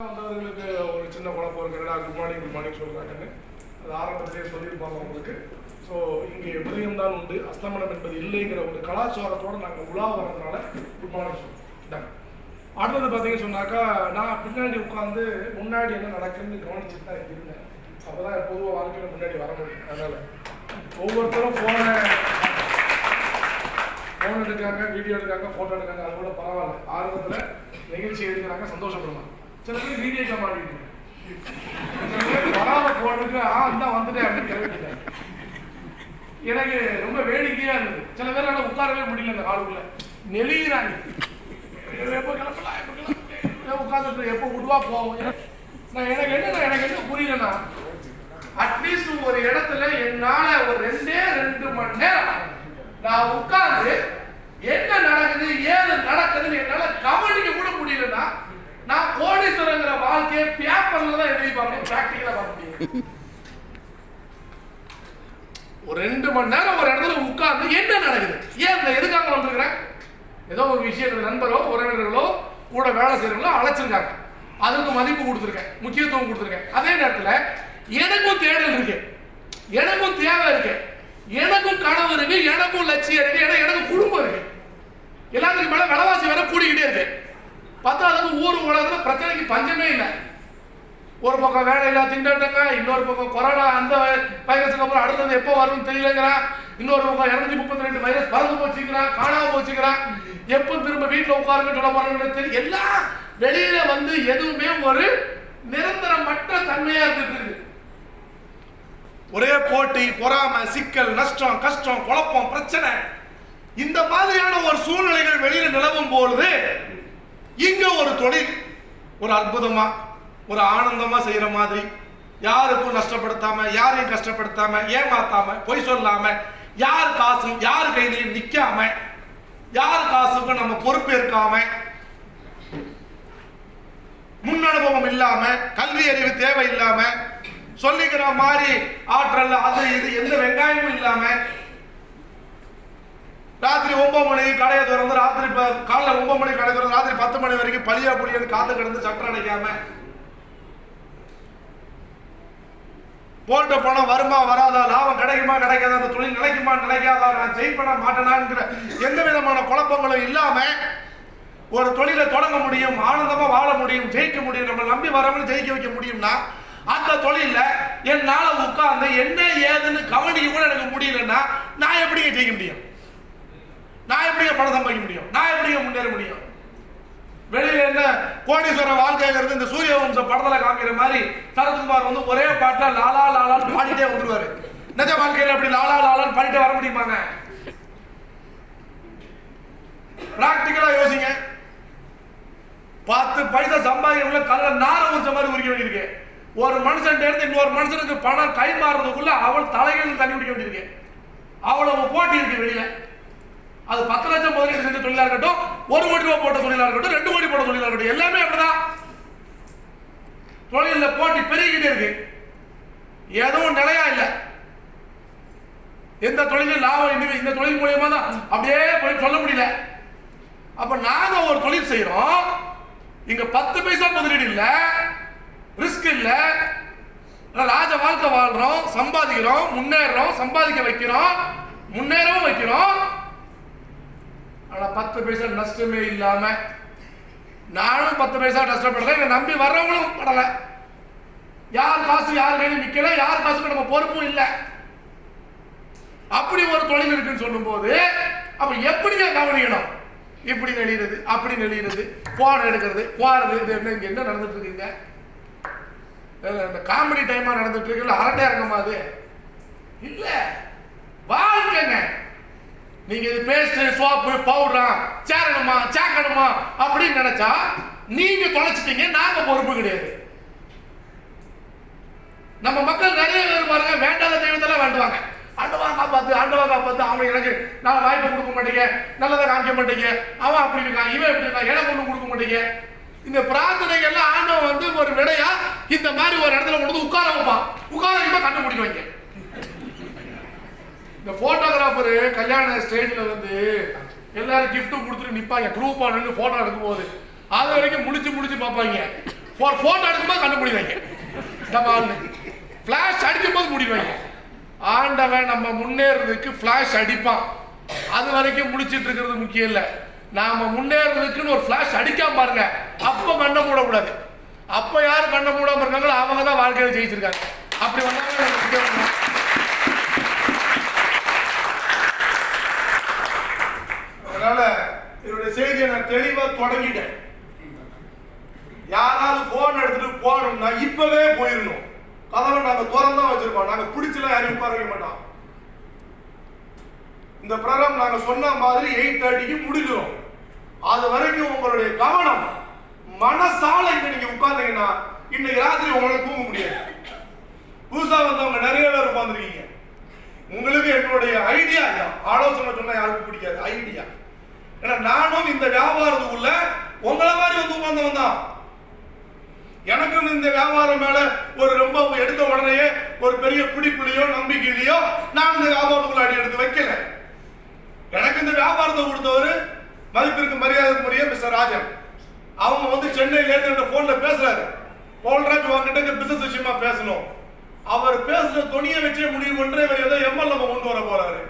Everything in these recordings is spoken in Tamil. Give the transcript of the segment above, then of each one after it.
வந்தவர்களுக்கு ஒரு சின்ன குழப்பம் இருக்கிறதா குட் மார்னிங் சொல்கிறாங்கன்னு அது ஆரம்பத்திலே சொல்லியிருப்பாங்க உங்களுக்கு. ஸோ இங்கே விதயம் தான் உண்டு, அஸ்தமனம் என்பது இல்லைங்கிற ஒரு கலாச்சாரத்தோடு நாங்கள் உலா வர்றதுனால குட் மார்னிங் சொல்லுவோம். அடுத்தது பார்த்தீங்கன்னு சொன்னாக்கா, நான் பின்னாடி உட்காந்து முன்னாடி என்ன நடக்குதுன்னு கவனிச்சுட்டு தான் இருந்தேன். அப்போ தான் பொதுவாக வாழ்க்கையில் முன்னாடி வர முடியும். அதனால் ஒவ்வொருத்தரும் ஃபோனை எடுக்காங்க, வீடியோ எடுக்காங்க, ஃபோட்டோ எடுக்காங்க, அது கூட பரவாயில்ல. ஆர்வத்தில் நிகழ்ச்சி எடுக்கிறாங்க, சந்தோஷப்படுவாங்க. சில பேர் வீடியோ மாட்டிட்டு வராத போனுக்கு தான் வந்துட்டேன் அப்படின்னு கிளம்பிட்டேன். எனக்கு ரொம்ப வேடிக்கையா இருந்தது. சில பேரால உட்காரவே முடியல, இந்த காலுக்குள்ள நெளிகிறாங்க. எப்போ கிளம்பலாம் உட்காந்துட்டு எப்போ விடுவா போவோம். எனக்கு என்ன புரியலன்னா, அட்லீஸ்ட் ஒரு இடத்துல என்னால ஒரு 2 மணி நேரம் நான் உட்கார்ந்து என்ன நடக்குது ஏது நடக்குதுன்னு என்னால கவனிக்க கூட முடியலன்னா, நான் கோடீஸ்வரங்கிற வாழ்க்கையை பேப்பர்ல தான் எழுதி பார்க்கணும், பிராக்டிகலா பார்க்க முடியும். ஒரு 2 மணி நேரம் ஒரு இடத்துல உட்கார்ந்து என்ன நடக்குது, ஏன் எதுக்காக வந்திருக்கிறேன், ஏதோ ஒரு விஷயத்துல நண்பரோ உறவினர்களோ கூட வேலை செய்யறவங்களோ அழைச்சிருக்காங்க, அதுக்கு மதிப்பு கொடுத்துருக்கேன், முக்கியத்துவம் கொடுத்துருக்கேன். அதே நேரத்தில் எனக்கும் தேடல் இருக்கு, எனக்கும் தேவை இருக்கு, எனக்கும் கனவு இருக்கு, எனக்கும் லட்சியம் இருக்கு, எனக்கு குடும்பம் இருக்கு. எல்லாத்துக்கும் மேல விலைவாசி வேற கூடிக்கிட்டே இருக்கு. பத்தாவதுக்கு ஊர் உலகத்துல பிரச்சனைக்கு பஞ்சமே இல்லை. ஒரு பக்கம் வேலையில்லா திண்டாட்டங்க, இன்னொரு பக்கம் கொரோனா, அந்த வைரஸுக்கு அப்புறம் அடுத்தது எப்போ வரும்னு தெரியலங்கிறான், இன்னொரு பக்கம் 232 வைரஸ் பறந்து போச்சுக்கிறான், காணாம போச்சுக்கிறான், எப்போ திரும்ப வீட்டில் உட்காருங்க சொல்ல போறாங்கன்னு தெரியும். எல்லாம் வெளியில வந்து எதுவுமே ஒரு நிரந்தரமற்ற தன்மையா இருக்கு. ஒரே போட்டி, பொறாமை, சிக்கல், நஷ்டம், கஷ்டம், குழப்பம், பிரச்சனை, இந்த மாதிரியான ஒரு சூழ்நிலைகள் வெளியில நிலவும் பொழுது இங்க ஒரு தொழில் ஒரு அற்புதமா ஒரு ஆனந்தமா செய்யற மாதிரி, யாருக்கும் நஷ்டப்படுத்தாம, யாரையும் கஷ்டப்படுத்தாம, ஏமாத்தாம, பொய் சொல்லாம, யார் காசு யார் கையிலையும் நிக்காம, யார் காசுக்கும் நம்ம பொறுப்பேற்காம, முன் அனுபவம் இல்லாம, கல்வி அறிவு தேவை இல்லாம, சொல்லிக்கிற மாதிரி ஆற்றல் அது இது எந்த வெங்காயமும் இல்லாம, ராத்திரி 9 மணிக்கு கடையை திறந்து, ராத்திரி காலைல 9 மணிக்கு கடை திறந்து ராத்திரி 10 மணி வரைக்கும் பழியா புளியன்னு காத்து கிடந்து சட்டை அடைக்காம, போட்ட பணம் வருமா வராதா, லாபம் கிடைக்குமா கிடைக்காதா, அந்த தொழில் நிலைக்குமா நிலைக்காதா, நான் ஜெயிப்பனா மாட்டேனாங்கிற எந்த விதமான குழப்பங்களும் இல்லாம ஒரு தொழிலை தொடங்க முடியும், ஆனந்தமா வாழ முடியும், ஜெயிக்க முடியும், நம்ம நம்பி வரவங்க ஜெயிக்க வைக்க முடியும்னா, அந்த தொழில என்னால உட்கார்ந்து என்ன ஏதுன்னு கவனிக்க கூட எனக்கு முடியலன்னா நான் எப்படிங்க ஜெயிக்க முடியும், நான் எப்படிங்க பணம் சம்பாதிக்க முடியும், நான் எப்படிங்க முன்னேற முடியும்? வெளியில என்ன கோடீஸ்வர வாழ்க்கைங்கிறது இந்த சூரிய வம்ச படத்துல காமிக்கிற மாதிரி சரத்குமார் வந்து ஒரே பாட்டுல லாலா லாலான்னு பாடிட்டே வந்துருவாரு. நிஜ வாழ்க்கையில அப்படி லாலா லாலான்னு பாடிட்டே வர முடியுமாங்க? பிராக்டிகலா யோசிங்க. 10 பைசா சம்பாதிக்கிறவங்க கல்ல நார உரிச்ச மாதிரி உரிக்க வேண்டியிருக்கு. ஒரு மனுஷன் இருந்து இன்னொரு மனுஷனுக்கு பணம் கை மாறுறதுக்குள்ள அவள் தலைகள் தண்ணி குடிக்க வேண்டியிருக்கு. அவ்வளவு போட்டி இருக்கு வெளியில. அது 10 லட்சம் முதலீடு செஞ்ச தொழிலா இருக்கட்டும், 1 கோடி ரூபாய் போட்ட தொழிலா இருக்கட்டும், 2 கோடி போட்ட தொழிலா இருக்கட்டும், எல்லாமே அப்படிதான். தொழில போட்டி பெருகிட்டே இருக்கு, எதுவும் நிலையா இல்லை. எந்த தொழிலும் லாபம் இந்த தொழில் மூலியமா தான் அப்படியே போய் சொல்ல முடியல. அப்ப நாங்க ஒரு தொழில் செய்யறோம், இங்க 10 பைசா முதலீடு இல்ல, ரிஸ்க் இல்ல, ராஜ வாழ்க்கை வாழ்றோம், சம்பாதிக்கிறோம், முன்னேறோம், சம்பாதிக்க வைக்கிறோம், முன்னேறவும் வைக்கிறோம். ஆனா 10 பைசா நஷ்டமே இல்லாம நானும் 10 பைசா நஷ்டப்படல, என்னை நம்பி வர்றவங்களும் படல. யார் காசு யார் கையிலும் நிக்கல, யார் காசுக்கு நம்ம பொறுப்பும் இல்லை. அப்படி ஒரு தொழில் இருக்குன்னு சொல்லும் போது அப்ப எப்படிங்க கவனிக்கணும்? இப்படி நெளிகிறது, அப்படி நெளிகிறது, போன் எடுக்கிறது, போறது, இது என்ன நடந்துட்டு இருக்குங்க? இந்த காமெடி டைமா நடந்துட்டு இருக்கு, அரட்டை அரங்கமா? அது இல்ல, வாழ்க்கைங்க. நீங்க இது பேஸ்ட், சோப்பு, பவுடர், சேரணுமா சேக்கணுமா அப்படின்னு நினைச்சா நீங்க தொலைச்சிட்டீங்க, நாங்க பொறுப்பு கிடையாது. நம்ம மக்கள் நிறைய பேர் பாருங்க, வேண்டாத தெய்வத்தெல்லாம் வேண்டுவாங்க. ஆண்டவா காப்பாத்து, ஆண்டவா காப்பாத்து, அவன் எனக்கு நான் வாய்ப்பு கொடுக்க மாட்டேங்க, நல்லதை காமிக்க மாட்டேங்க, அவன் அப்படி இருக்கான், இவன் எப்படி இருக்கான், எனக்கு ஒண்ணு கொடுக்க மாட்டேங்க. இந்த பிரார்த்தனைகள்லாம் ஆண்டவன் வந்து ஒரு விடையா இந்த மாதிரி ஒரு இடத்துல கொண்டு உட்கார வைப்பான். உட்கார வைப்பா கண்டுபிடிக்குவாங்க. இந்த போட்டோகிராஃபரு கல்யாண ஸ்டேஜ்ல வந்து எல்லாரும் கிஃப்ட்டும் கொடுத்துட்டு நிப்பாங்க, குரூப்பா நின்று போட்டோ எடுக்கும் போது அது வரைக்கும் முடிச்சு பார்ப்பாங்க. போட்டோ எடுக்கும்போது கண்ணு மூடிடுவாங்க. நம்ம ஆளு ஃபிளாஷ் அடிக்கும் போது மூடிடுவாங்க. ஆண்டவன் நம்ம முன்னேறதுக்கு ஃபிளாஷ் அடிப்பான். அது வரைக்கும் முடிச்சிட்டு இருக்கிறது முக்கியம் இல்லை. நாம முன்னேறதுக்குன்னு ஒரு ஃபிளாஷ் அடிக்காம பாருங்க, அப்ப கண்ணை மூடக்கூடாது. அப்ப யாரு கண்ணை மூடாம இருக்காங்களோ அவங்க தான் வாழ்க்கையில ஜெயிச்சிருக்காங்க. அப்படி வந்தாங்க. அதனால என்னுடைய செய்தியை நான் தெளிவா தொடங்கிட்டேன். யாராவது போன் எடுத்துட்டு போகணும்னா இப்பவே போயிடணும். கதவை நாங்க திறந்தான் வச்சிருக்கோம். நாங்க பிடிச்சல யாரையும் உட்கார வைக்க மாட்டோம். இந்த ப்ரோக்ராம் நாங்க சொன்ன மாதிரி 8:30க்கு முடிக்கிறோம். அது வரைக்கும் உங்களுடைய கவனம் மனசால இங்க நீங்க உட்கார்ந்தீங்கன்னா இன்னைக்கு ராத்திரி உங்களால தூங்க முடியாது. புதுசா வந்தவங்க நிறைய பேர் உட்கார்ந்துருக்கீங்க. உங்களுக்கு என்னுடைய ஐடியா ஆலோசனை சொன்னா யாருக்கும் பிடிக்காது. ஐடியா ஏன்னா நானும் இந்த வியாபாரத்துக்குள்ள உங்களை மாதிரி வந்து உட்கார்ந்தவன் தான். எனக்கும் இந்த வியாபாரம் மேல ஒரு ரொம்ப எடுத்த உடனே ஒரு பெரிய பிடிப்புலையோ நம்பிக்கையிலையோ நான் இந்த வியாபாரத்துக்குள்ள அடி எடுத்து வைக்கல. எனக்கு இந்த வியாபாரத்தை கொடுத்தவர் மதிப்பிற்கு மரியாதைக்குரிய மிஸ்டர் ராஜன். அவங்க வந்து சென்னையில இருந்து போன்ல பேசுறாரு. பவுல்ராஜ் வாங்கிட்ட பிசினஸ் விஷயமா பேசணும். அவர் பேசுற துணியை வச்சே முடிவு பண்ற இவர் ஏதோ எம்எல்எம் கொண்டு வர போறாரு.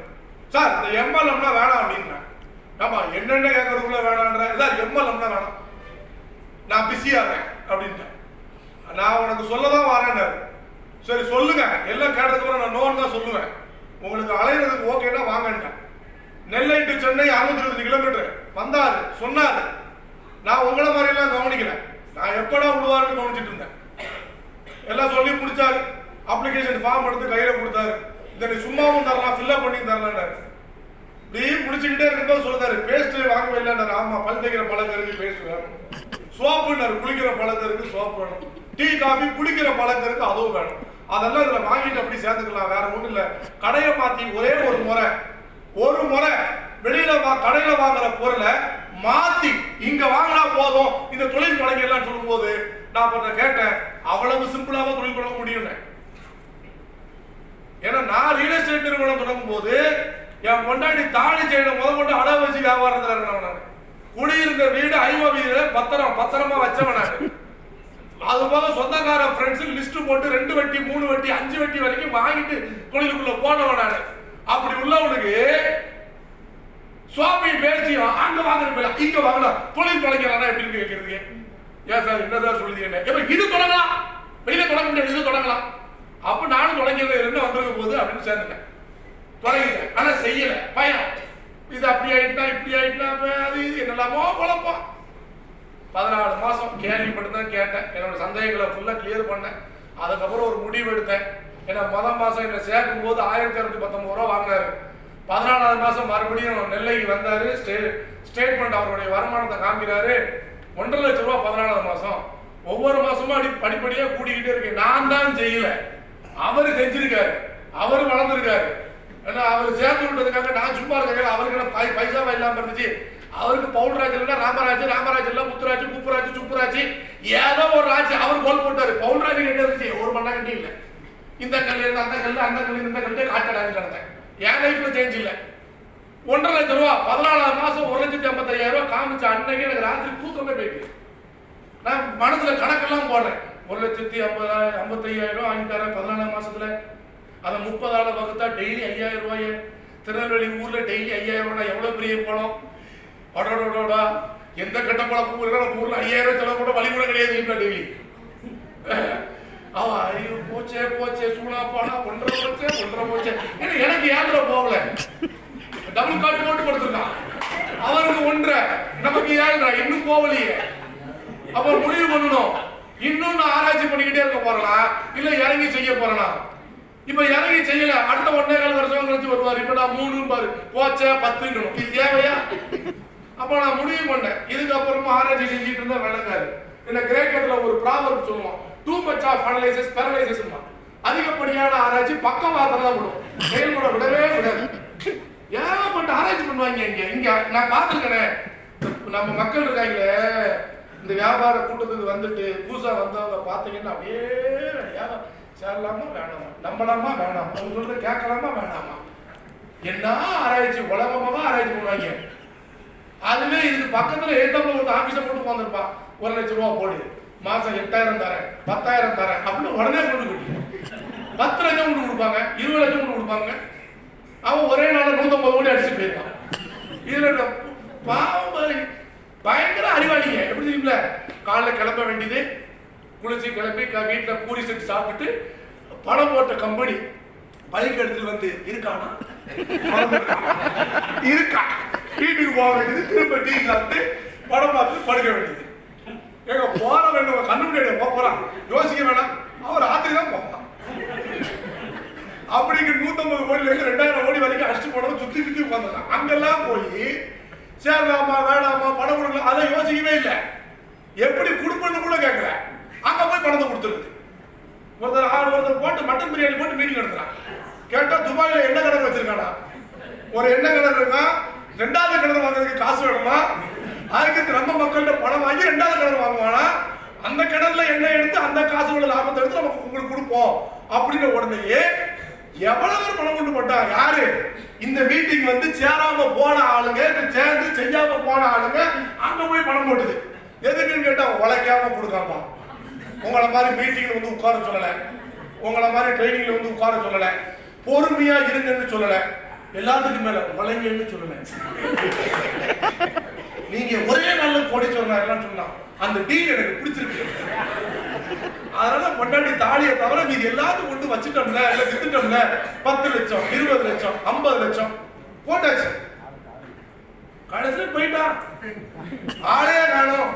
சார் இந்த எம்எல்எம்னா வேணாம் அப்படின்றேன். ஆமா என்னென்ன கேட்கறதுக்குள்ள வேணான்ற சார் எம்எல்எம்னா வேணாம், நான் பிஸியா இருக்கேன் அப்படின்ட்டேன். நான் உனக்கு சொல்லதான் வரேன். சரி சொல்லுங்க, எல்லாம் கேட்டதுக்கு நான் நோன்னு தான் சொல்லுவேன். உங்களுக்கு அலையிறதுக்கு ஓகேன்னா வாங்கன்ட்டேன். நெல்லை டு சென்னை 620 கிலோமீட்டர் வந்தாரு சொன்னாரு. நான் உங்களை மாதிரி எல்லாம் கவனிக்கல. நான் எப்படா விடுவாருன்னு கவனிச்சுட்டு இருந்தேன். எல்லாம் சொல்லி முடிச்சாரு. அப்ளிகேஷன் ஃபார்ம் எடுத்து கையில கொடுத்தாரு. இதை நீ சும்மாவும் தரலாம், ஃபில்அப் பண்ணி தரலான்னாரு. இப்படி முடிச்சுக்கிட்டே இருக்கும்போது சொல்றாரு பேஸ்ட் வாங்கவே இல்லைன்னாரு. ஆமா பல் தைக்கிற பழக்கருக்கு பேஸ்ட் வேணும். சோப்புன்னாரு, குளிக்கிற பழக்கருக்கு சோப்பு வேணும். டீ காஃபி குடிக்கிற பழக்கருக்கு அதுவும் வேணும். அதெல்லாம் இதுல வாங்கிட்டு அப்படி சேர்த்துக்கலாம், வேற ஒண்ணும் இல்ல. கடையை மாத்தி ஒரே ஒரு முறை வெளியில கடையில வாங்குற பொருளை மாத்தி இங்க வாங்கினா போதும் இந்த தொழில் தொடங்கலாம் சொல்லும் போது நான் கொஞ்சம் கேட்டேன், அவ்வளவு சிம்பிளாக தொழில் தொடங்க முடியும். ஏன்னா நான் ரியல் எஸ்டேட் நிறுவனம் தொடங்கும் போது என் கொண்டாடி தாலி செய்யணும் முதற்கொண்டு அடவு வச்சு வியாபாரத்தில் இருக்கிறவன் நான். குடியிருந்த வீடு ஐஓவியில பத்திரமா வச்சவன் நான். அது போக சொந்தக்கார ஃப்ரெண்ட்ஸ் லிஸ்ட் போட்டு 2 வட்டி 3 வட்டி 5 வட்டி வரைக்கும் வாங்கிட்டு தொழிலுக்குள்ள போனவன் நான். அப்படி உள்ளவனுக்கு சுவாமி பேசி அங்க வாங்குற இங்க வாங்கலாம் தொழில் தொடங்கலாம் எப்படின்னு கேட்கறதுக்கு ஏன் சார் என்னதான் சொல்லுதீங்க? இது தொடங்கலாம், வெளியில தொடங்க முடியாது, இது தொடங்கலாம். அப்ப நானும் தொடங்கிறது என்ன வந்திருக்க போகுது அப்படின்னு சேர்ந்துட்டேன். தொடங்கிட்டேன், ஆனா செய்யல. பயம் இது அப்படி ஆயிட்டா இப்படி ஆயிட்டா அது இது என்னெல்லாமோ குழப்பம். 14 மாசம் கேள்வி மட்டும் தான் கேட்டேன். என்னோட சந்தேகங்களை ஃபுல்லா கிளியர் பண்ணேன். அதுக்கப்புறம் ஒரு முடிவு எடுத்தேன். ஏன்னா மாசம் என்ன சேர்க்கும் போது 1219 ரூபா வாங்கினாரு. 14வது மாசம் மறுபடியும் நெல்லைக்கு வந்தாரு. ஸ்டேட்மெண்ட் அவருடைய வருமானத்தை காமிக்கிறாரு. 1.5 லட்சம் ரூபா 14வது மாசம். ஒவ்வொரு மாசமும் படிப்படியா கூடிக்கிட்டே இருக்கு. நான் தான் செய்யல, அவரு செஞ்சிருக்காரு, அவரு வளர்ந்துருக்காரு. ஏன்னா அவர் சேர்த்து விட்டதுக்காக நான் சும்மா இருக்க. அவருக்கு பைசாவா இல்லாம இருந்துச்சு. அவருக்கு பவுல்ராஜ் இல்லைன்னா ராமராஜ் இல்ல முத்துராஜ் குப்புராஜ் சுப்புராஜ் ஏதோ ஒரு ராஜ் அவர் கோல் போட்டாரு. பவுல்ராஜ் கிட்ட இருந்துச்சு ஒரு மண்ணா கட்டி இல்ல. இந்த கல் இருந்து அந்த கல், அந்த கல் இந்த கல்லே காட்டடாது நடந்தேன். என் லைஃப்ல சேஞ்ச் இல்ல. 1.5 லட்சம் ரூபா 14வது மாசம் 1,55,000 ரூபாய் காமிச்ச அன்னைக்கு எனக்கு ராத்திரி தூக்கமே போயிட்டு. நான் மனசுல கணக்கெல்லாம் போடுறேன். 1,50,000 வாங்கிட்டாரு 14வது மாசத்துல. அதை 30 வகுத்தா டெய்லி 5,000 ரூபாய். திருநெல்வேலி ஊர்ல டெய்லி 5,000 ரூபாய் எவ்வளவு பெரிய பணம். அடோடோடா எந்த கட்ட பழக்கம் ஊர்ல 5,000 செலவு கூட வழி கூட கிடையாது. டெய்லி ஐயோ போச்சே சூடா போனா 1.5 போச்சே. எனக்கு ஏந்திர போகல. டபுள் காட்டு போட்டு கொடுத்துருக்கான். அவருக்கு 1.5 நமக்கு 7.5 இன்னும் போகலையே. அப்ப முடிவு பண்ணணும். இன்னும் நான் ஆராய்ச்சி பண்ணிக்கிட்டே இருக்க போறேனா இல்ல இறங்கி செய்ய போறேனா? இப்ப இறங்கி செய்யல, அடுத்த 1.25 வருஷம் கழிச்சு வருவார். இப்ப நான் 3 பாரு போச்சே 10 இது தேவையா? அப்ப நான் முடிவு பண்ணேன், இதுக்கப்புறமா ஆராய்ச்சி செஞ்சுட்டு இருந்தா விளங்காது. இந்த கிரேக்கத்துல ஒரு ப்ராவர்ப் சொல்லுவான், too much of analysis paralysis. அதிகப்படியான ஆராய்ச்சி பக்கவாதம் தான் விடும், செயல்பட விடவே விடாது. ஏகப்பட்ட ஆராய்ச்சி பண்ணுவாங்க இங்க நான் பார்த்துருக்கேன். நம்ம மக்கள் இருக்காங்களே இந்த வியாபார கூட்டத்துக்கு வந்துட்டு புதுசா வந்தவங்க பார்த்தீங்கன்னா அப்படியே சேரலாமா வேணாமா, நம்பலாமா வேணாமா, அவங்க சொல்றத கேட்கலாமா வேணாமா, என்ன ஆராய்ச்சி உலகமா ஆராய்ச்சி பண்ணுவாங்க. அதுவே இதுக்கு பக்கத்துல ஏத்தப்பல ஒரு ஆபீஸை போட்டு உட்காந்துருப்பான், 1 லட்சம் ரூபா போடு மாசம் 8000 தரேன் 10,000 தரேன் அப்படின்னு உடனே கொண்டு கொடுப்பாங்க. 10 லட்சம் கொண்டு கொடுப்பாங்க, 20 லட்சம் கொண்டு கொடுப்பாங்க. அவன் ஒரே நாள் 150 கோடி அடிச்சு போயிருக்கான். இதுல பாவம் மாதிரி பயங்கர அறிவாளிங்க. எப்படி தெரியுமில்ல, காலைல கிளம்ப வேண்டியது, குளிச்சு கிளம்பி வீட்டுல பூரி செஞ்சு சாப்பிட்டு பணம் போட்ட கம்பெனி பைக் எடுத்துட்டு வந்து இருக்கானா இருக்கா, வீட்டுக்கு போக வேண்டியது, திரும்ப டீ சாப்பிட்டு படம் பார்த்து படுக்க வேண்டியது. எங்க போற வேண்டும் கண்ணு முன்னாடி போறான், யோசிக்க வேணாம், அவர் ராத்திரி தான் போகலாம். அப்படிங்கிற 150 கோடியில இருந்து 2000 கோடி வரைக்கும் அடிச்சு போனது சுத்தி சுத்தி உட்காந்துருக்கான். அங்கெல்லாம் போய் சேரலாமா வேணாமா பணம் கொடுக்கலாம் அதை யோசிக்கவே இல்லை. எப்படி கொடுப்பன்னு கூட கேட்கல, அங்க போய் பணத்தை கொடுத்துருது. ஒருத்தர் போட்டு மட்டன் பிரியாணி போட்டு மீட்டிங் நடத்துறான். கேட்டா துபாயில எண்ணெய் கிணறு வச்சிருக்கானா, ஒரு எண்ணெய் கிணறு இருக்கா, 2வது கிணறு வாங்குறதுக்கு காசு வேணுமா, அதுக்கு நம்ம மக்கள்கிட்ட பணம் வாங்கி 2வது கிணறு வாங்குவானா, அந்த கிணறுல எண்ணெய் எடுத்து அந்த காசுகளோட லாபத்தை எடுத்து நம்ம உங்களுக்கு கொடுப்போம் அப்படின்னு உடனேயே எவ்வளவு பேர் பணம் கொண்டு போட்டாங்க. யாரு இந்த மீட்டிங் வந்து சேராம போன ஆளுங்க, சேர்ந்து செய்யாம போன ஆளுங்க அங்க போய் பணம் போட்டுது. எதுக்குன்னு கேட்டா உழைக்காம கொடுக்காம. உங்களை மாதிரி மீட்டிங்ல வந்து உட்கார சொல்லல, உங்களை மாதிரி ட்ரைனிங்ல வந்து உட்கார சொல்லல, பொறுமையா இருங்கன்னு சொல்லல, எல்லாத்துக்கும் மேல உழைங்கன்னு சொல்லல. நீங்க ஒரே நாள்ல கோடீஸ்வரன் சொன்னா அந்த டீல் எனக்கு பிடிச்சிருக்கு. அதனால பொண்டாட்டி தாலியை தவிர மீது எல்லாத்தையும் கொண்டு வச்சுட்டோம்ல, இல்ல வித்துட்டோம்ல, 10 லட்சம் 20 லட்சம் 50 லட்சம் போட்டாச்சு. கடைசியில் போயிட்டா ஆளே காணோம்.